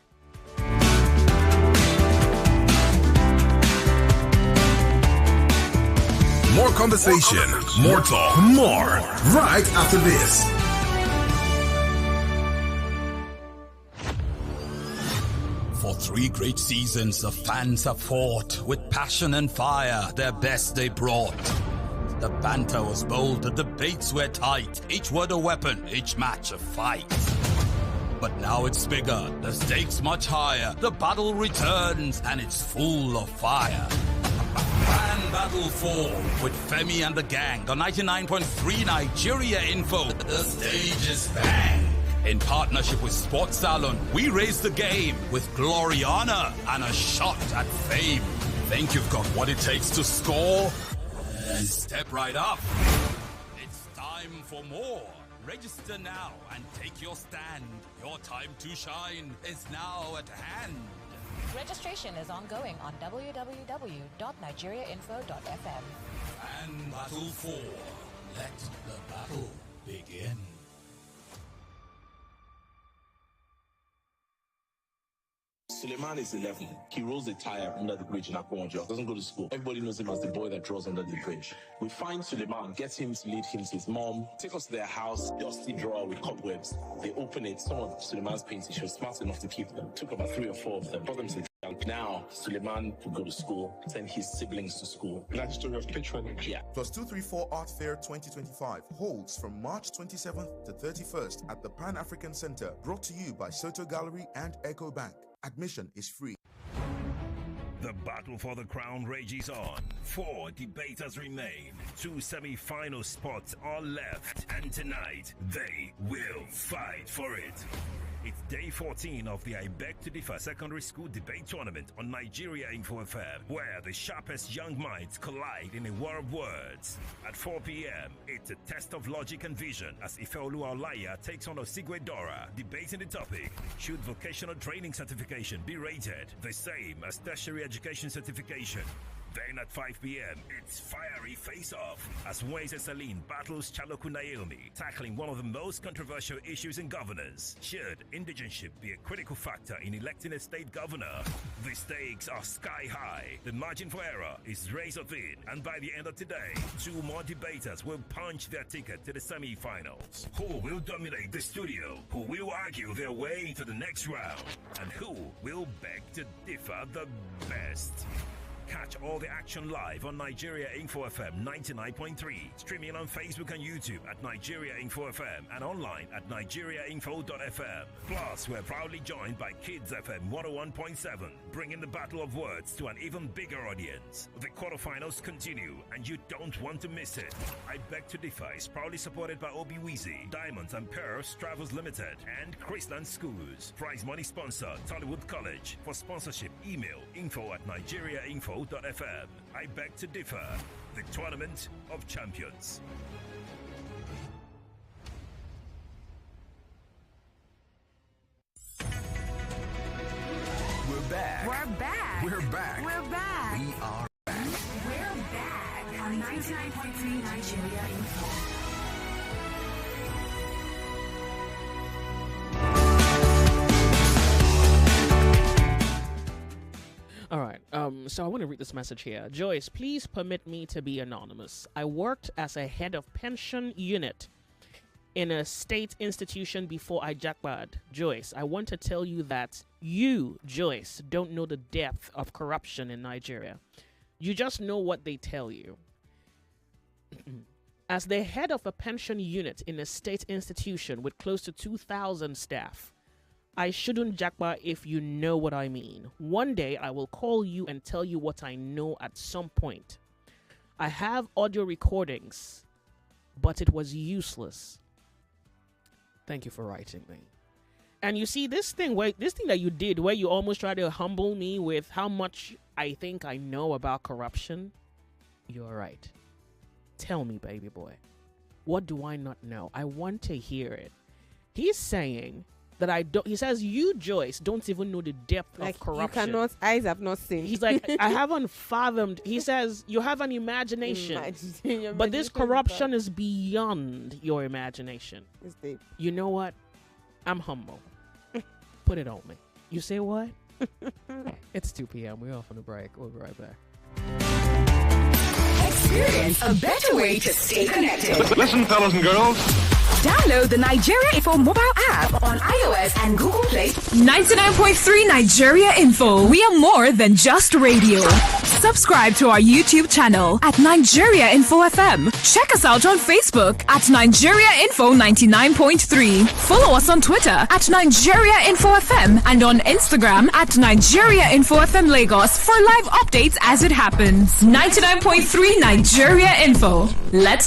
More conversation, more talk, more right after this. 3 great seasons the fans have fought. With passion and fire, their best they brought. The banter was bold, the debates were tight. Each word a weapon, each match a fight. But now it's bigger, the stakes much higher. The battle returns and it's full of fire. Grand Battle 4 with Femi and the gang on 99.3 Nigeria Info. The stage is bang. In partnership with Sports Salon, we raise the game with glory, honor, and a shot at fame. Think you've got what it takes to score? Then step right up. It's time for more. Register now and take your stand. Your time to shine is now at hand. Registration is ongoing on www.nigeriainfo.fm. And Battle 4. Let the battle begin. Suleiman is 11. He rolls a tire under the bridge in Akwonjo. Doesn't go to school. Everybody knows him as the boy that draws under the bridge. We find Suleiman, get him to lead him to his mom, take us to their house, dusty drawer with cobwebs. They open it. Some of Suleiman's paintings, she was smart enough to keep them. Took about 3 or 4 of them, brought them to the camp. Now, Suleiman could go to school, send his siblings to school. That's the story of patronage. Yeah. Plus 234 Art Fair 2025 holds from March 27th to 31st at the Pan African Center, brought to you by Soto Gallery and Echo Bank. Admission is free. The battle for the crown rages on. 4 debaters remain. 2 semi-final spots are left. And tonight, they will fight for it. It's day 14 of the I Beg to Differ Secondary School Debate Tournament on Nigeria Info FM, where the sharpest young minds collide in a war of words. At 4 p.m., it's a test of logic and vision as Ifeolu Olaya takes on Osigwe Dora, debating the topic: should vocational training certification be rated the same as tertiary education certification? Then at 5 p.m., it's fiery face-off as Weze Saline battles Chaloku Naomi, tackling one of the most controversial issues in governance. Should indigenship be a critical factor in electing a state governor? The stakes are sky high. The margin for error is razor thin, and by the end of today, 2 more debaters will punch their ticket to the semi-finals. Who will dominate the studio? Who will argue their way to the next round? And who will beg to differ the best? Catch all the action live on Nigeria Info FM 99.3, streaming on Facebook and YouTube at Nigeria Info FM and online at nigeriainfo.fm. Plus, we're proudly joined by Kids FM 101.7, bringing the battle of words to an even bigger audience. The quarterfinals continue, and you don't want to miss it. I Beg to Differ is proudly supported by Obi Weezy, Diamonds and Pearls Travels Limited, and Chrisland Schools. Prize money sponsor, Tollywood College. For sponsorship, email info@nigeriainfo.fm. I Beg to Differ, the Tournament of Champions. We're back. We're back. We're back. We're back. We are back. We're back on 99.3 Nigeria Info. All right. So I want to read this message here. Joyce, please permit me to be anonymous. I worked as a head of pension unit in a state institution before I jackpot. Joyce, I want to tell you that you, Joyce, don't know the depth of corruption in Nigeria. You just know what they tell you. As the head of a pension unit in a state institution with close to 2,000 staff, I shouldn't jackpot if you know what I mean. One day I will call you and tell you what I know at some point. I have audio recordings, but it was useless. Thank you for writing me. And you see this thing that you did where you almost tried to humble me with how much I think I know about corruption. You're right. Tell me, baby boy. What do I not know? I want to hear it. He's saying that I don't. He says you, Joyce, don't even know the depth of corruption. You cannot. Eyes have not seen. He's like, I haven't fathomed. He says you have an imagination, but this corruption is beyond your imagination. It's deep. You know what? I'm humble. Put it on me. You say what? It's 2 p.m. We're off on a break. We'll be right back. Experience a better way to stay connected. Listen, fellas and girls. Download the Nigeria Info mobile app on iOS and Google Play. 99.3 Nigeria Info. We are more than just radio. Subscribe to our YouTube channel at Nigeria Info FM. Check us out on Facebook at Nigeria Info 99.3. Follow us on Twitter at Nigeria Info FM and on Instagram at Nigeria Info FM Lagos for live updates as it happens. 99.3 Nigeria Info. Let's